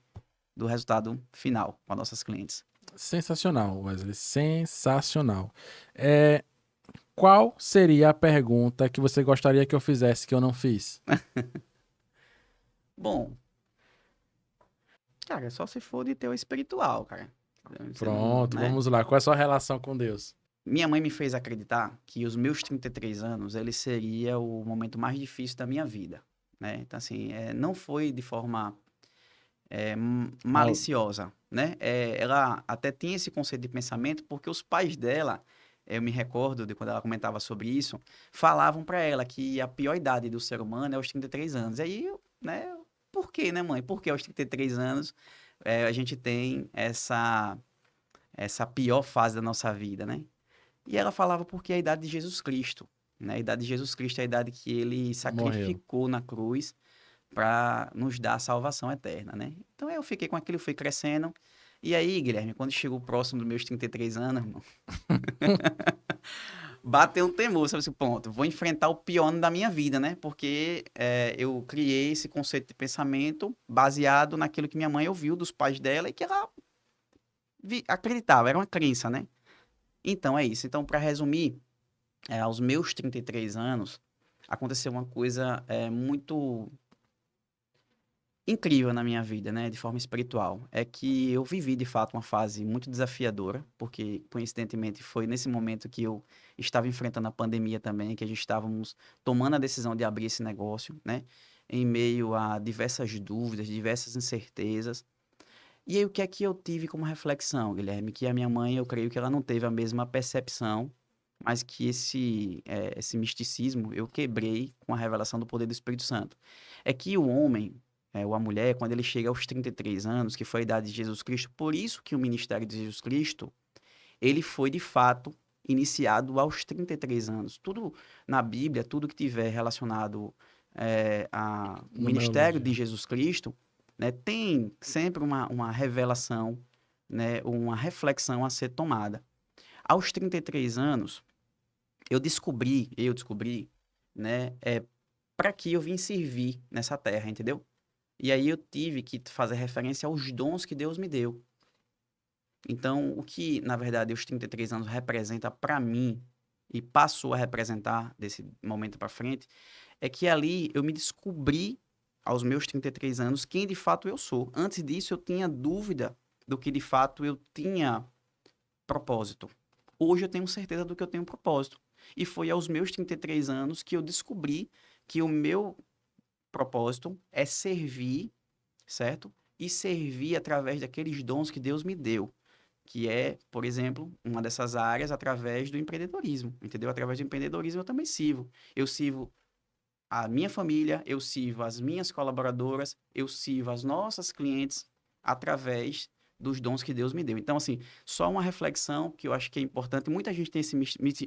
Speaker 2: do resultado final com as nossas clientes.
Speaker 1: Sensacional, Wesley. Sensacional. É, qual seria a pergunta que você gostaria que eu fizesse que eu não fiz?
Speaker 2: Bom, cara, só se for de teu espiritual, cara. Você não,
Speaker 1: Pronto,
Speaker 2: né?
Speaker 1: vamos lá. Qual é a sua relação com Deus?
Speaker 2: minha mãe me fez acreditar que os meus 33 anos, ele seria o momento mais difícil da minha vida, né? Então, assim, não foi de forma
Speaker 1: Mal.
Speaker 2: maliciosa, né? Ela até tinha esse conceito de pensamento porque os pais dela, eu me recordo de quando ela comentava sobre isso, falavam para ela que a pior idade do ser humano é aos 33 anos. E aí, né? Por quê, né, mãe? Por que aos 33 anos a gente tem essa pior fase da nossa vida, né? E ela falava porque é a idade de Jesus Cristo, né? A idade de Jesus Cristo é a idade que ele
Speaker 1: Morreu.
Speaker 2: sacrificou na cruz para nos dar a salvação eterna, né? Então eu fiquei com aquilo, fui crescendo. E aí, Guilherme, quando chegou próximo dos meus 33 anos, irmão, bateu um temor, sabe assim, ponto, vou enfrentar o pior ano da minha vida, né? Porque eu criei esse conceito de pensamento baseado naquilo que minha mãe ouviu dos pais dela e que ela acreditava, era uma crença, né? Então é isso. Então, para resumir, aos meus 33 anos, aconteceu uma coisa muito incrível na minha vida, né, de forma espiritual. É que eu vivi, de fato, uma fase muito desafiadora, porque, coincidentemente, foi nesse momento que eu estava enfrentando a pandemia também, que a gente estávamos tomando a decisão de abrir esse negócio, né, em meio a diversas dúvidas, diversas incertezas. E aí, o que é que eu tive como reflexão, Guilherme? Que a minha mãe, eu creio que ela não teve a mesma percepção, mas que esse misticismo eu quebrei com a revelação do poder do Espírito Santo. É que o homem, ou a mulher, quando ele chega aos 33 anos, que foi a idade de Jesus Cristo, por isso que o ministério de Jesus Cristo, ele foi de fato iniciado aos 33 anos. Tudo na Bíblia, tudo que tiver relacionado ao ministério de
Speaker 1: Numerologia.
Speaker 2: Jesus Cristo, né, tem sempre uma revelação, né, uma reflexão a ser tomada. Aos 33 anos, eu descobri, né, para que eu vim servir nessa terra, entendeu? E aí eu tive que fazer referência aos dons que Deus me deu. Então, o que, na verdade, os 33 anos representa para mim e passou a representar desse momento para frente, é que ali eu me descobri aos meus 33 anos quem de fato eu sou. Antes disso, eu tinha dúvida do que de fato eu tinha propósito. Hoje eu tenho certeza do que eu tenho propósito. E foi aos meus 33 anos que eu descobri que o meu propósito é servir, certo? E servir através daqueles dons que Deus me deu, que é, por exemplo, uma dessas áreas através do empreendedorismo, entendeu? Através do empreendedorismo eu também sirvo. Eu sirvo a minha família, eu sirvo as minhas colaboradoras, eu sirvo as nossas clientes através dos dons que Deus me deu. Então, assim, só uma reflexão que eu acho que é importante. Muita gente tem esse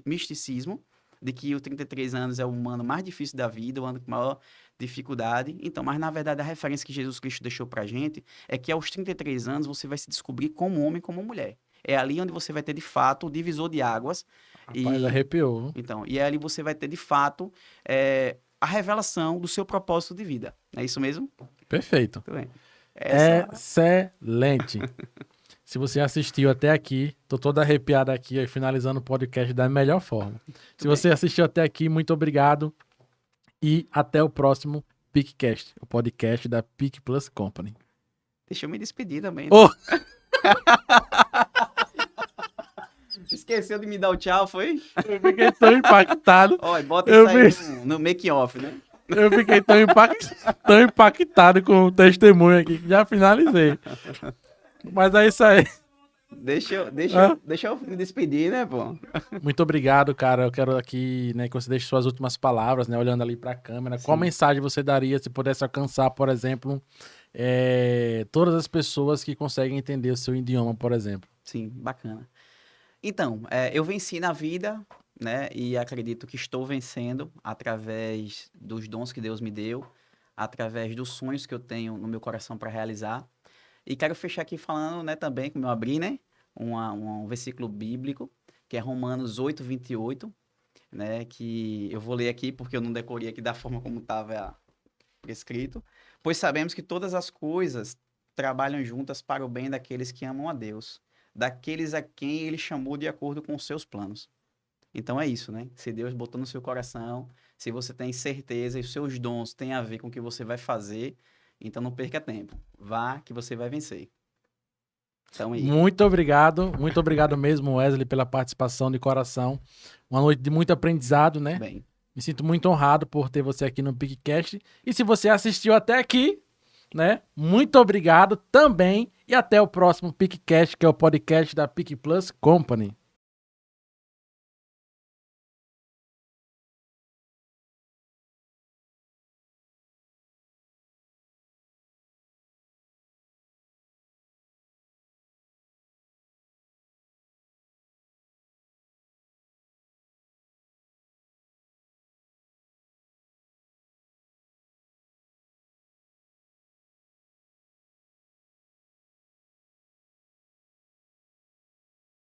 Speaker 2: misticismo de que o 33 anos é o ano mais difícil da vida, o ano com maior dificuldade. Então, mas na verdade a referência que Jesus Cristo deixou pra gente é que aos 33 anos você vai se descobrir como homem e como mulher. É ali onde você vai ter de fato o divisor de águas
Speaker 1: Rapaz,
Speaker 2: e
Speaker 1: arrepiou, viu?
Speaker 2: então, e ali você vai ter de fato a revelação do seu propósito de vida. É isso mesmo?
Speaker 1: Perfeito.
Speaker 2: Muito bem. Essa.
Speaker 1: Excelente. Se você assistiu até aqui, tô todo arrepiado aqui, ó, finalizando o podcast da melhor forma. Se
Speaker 2: Muito bem.
Speaker 1: você assistiu até aqui, muito obrigado e até o próximo PicCast, o podcast da Pic Plus Company.
Speaker 2: Deixa eu me despedir também, né?
Speaker 1: Oh,
Speaker 2: Esqueceu de me dar o tchau, foi?
Speaker 1: eu fiquei tão impactado.
Speaker 2: Olha, bota
Speaker 1: Eu,
Speaker 2: isso aí
Speaker 1: fi-
Speaker 2: no make-off, né?
Speaker 1: eu fiquei tão impactado com o testemunho aqui que já finalizei. Mas é isso aí.
Speaker 2: Deixa eu, deixa
Speaker 1: Hã?
Speaker 2: eu, deixa eu me despedir, né, pô?
Speaker 1: Muito obrigado, cara. Eu quero aqui, né, que você deixe suas últimas palavras, né, olhando ali para a câmera. Qual
Speaker 2: Sim,
Speaker 1: mensagem você daria se pudesse alcançar, por exemplo, todas as pessoas que conseguem entender o seu idioma, por exemplo?
Speaker 2: sim, bacana. Então, eu venci na vida, né? E acredito que estou vencendo através dos dons que Deus me deu, através dos sonhos que eu tenho no meu coração para realizar. E quero fechar aqui falando, né, também, como eu abri, né, um versículo bíblico, que é Romanos 8:28, né, que eu vou ler aqui porque eu não decorei aqui da forma como estava escrito. Pois sabemos que todas as coisas trabalham juntas para o bem daqueles que amam a Deus, daqueles a quem ele chamou de acordo com os seus planos. Então é isso, né? Se Deus botou no seu coração, se você tem certeza e os seus dons têm a ver com o que você vai fazer, então não perca tempo. Vá que você vai vencer. Então aí.
Speaker 1: Muito obrigado mesmo, Wesley, pela participação de coração. Uma noite de muito aprendizado, né?
Speaker 2: Bem.
Speaker 1: Me sinto muito honrado por ter você aqui no PicCast. E se você assistiu até aqui, né? Muito obrigado também. E até o próximo PicCast, que é o podcast da Pick Plus Company.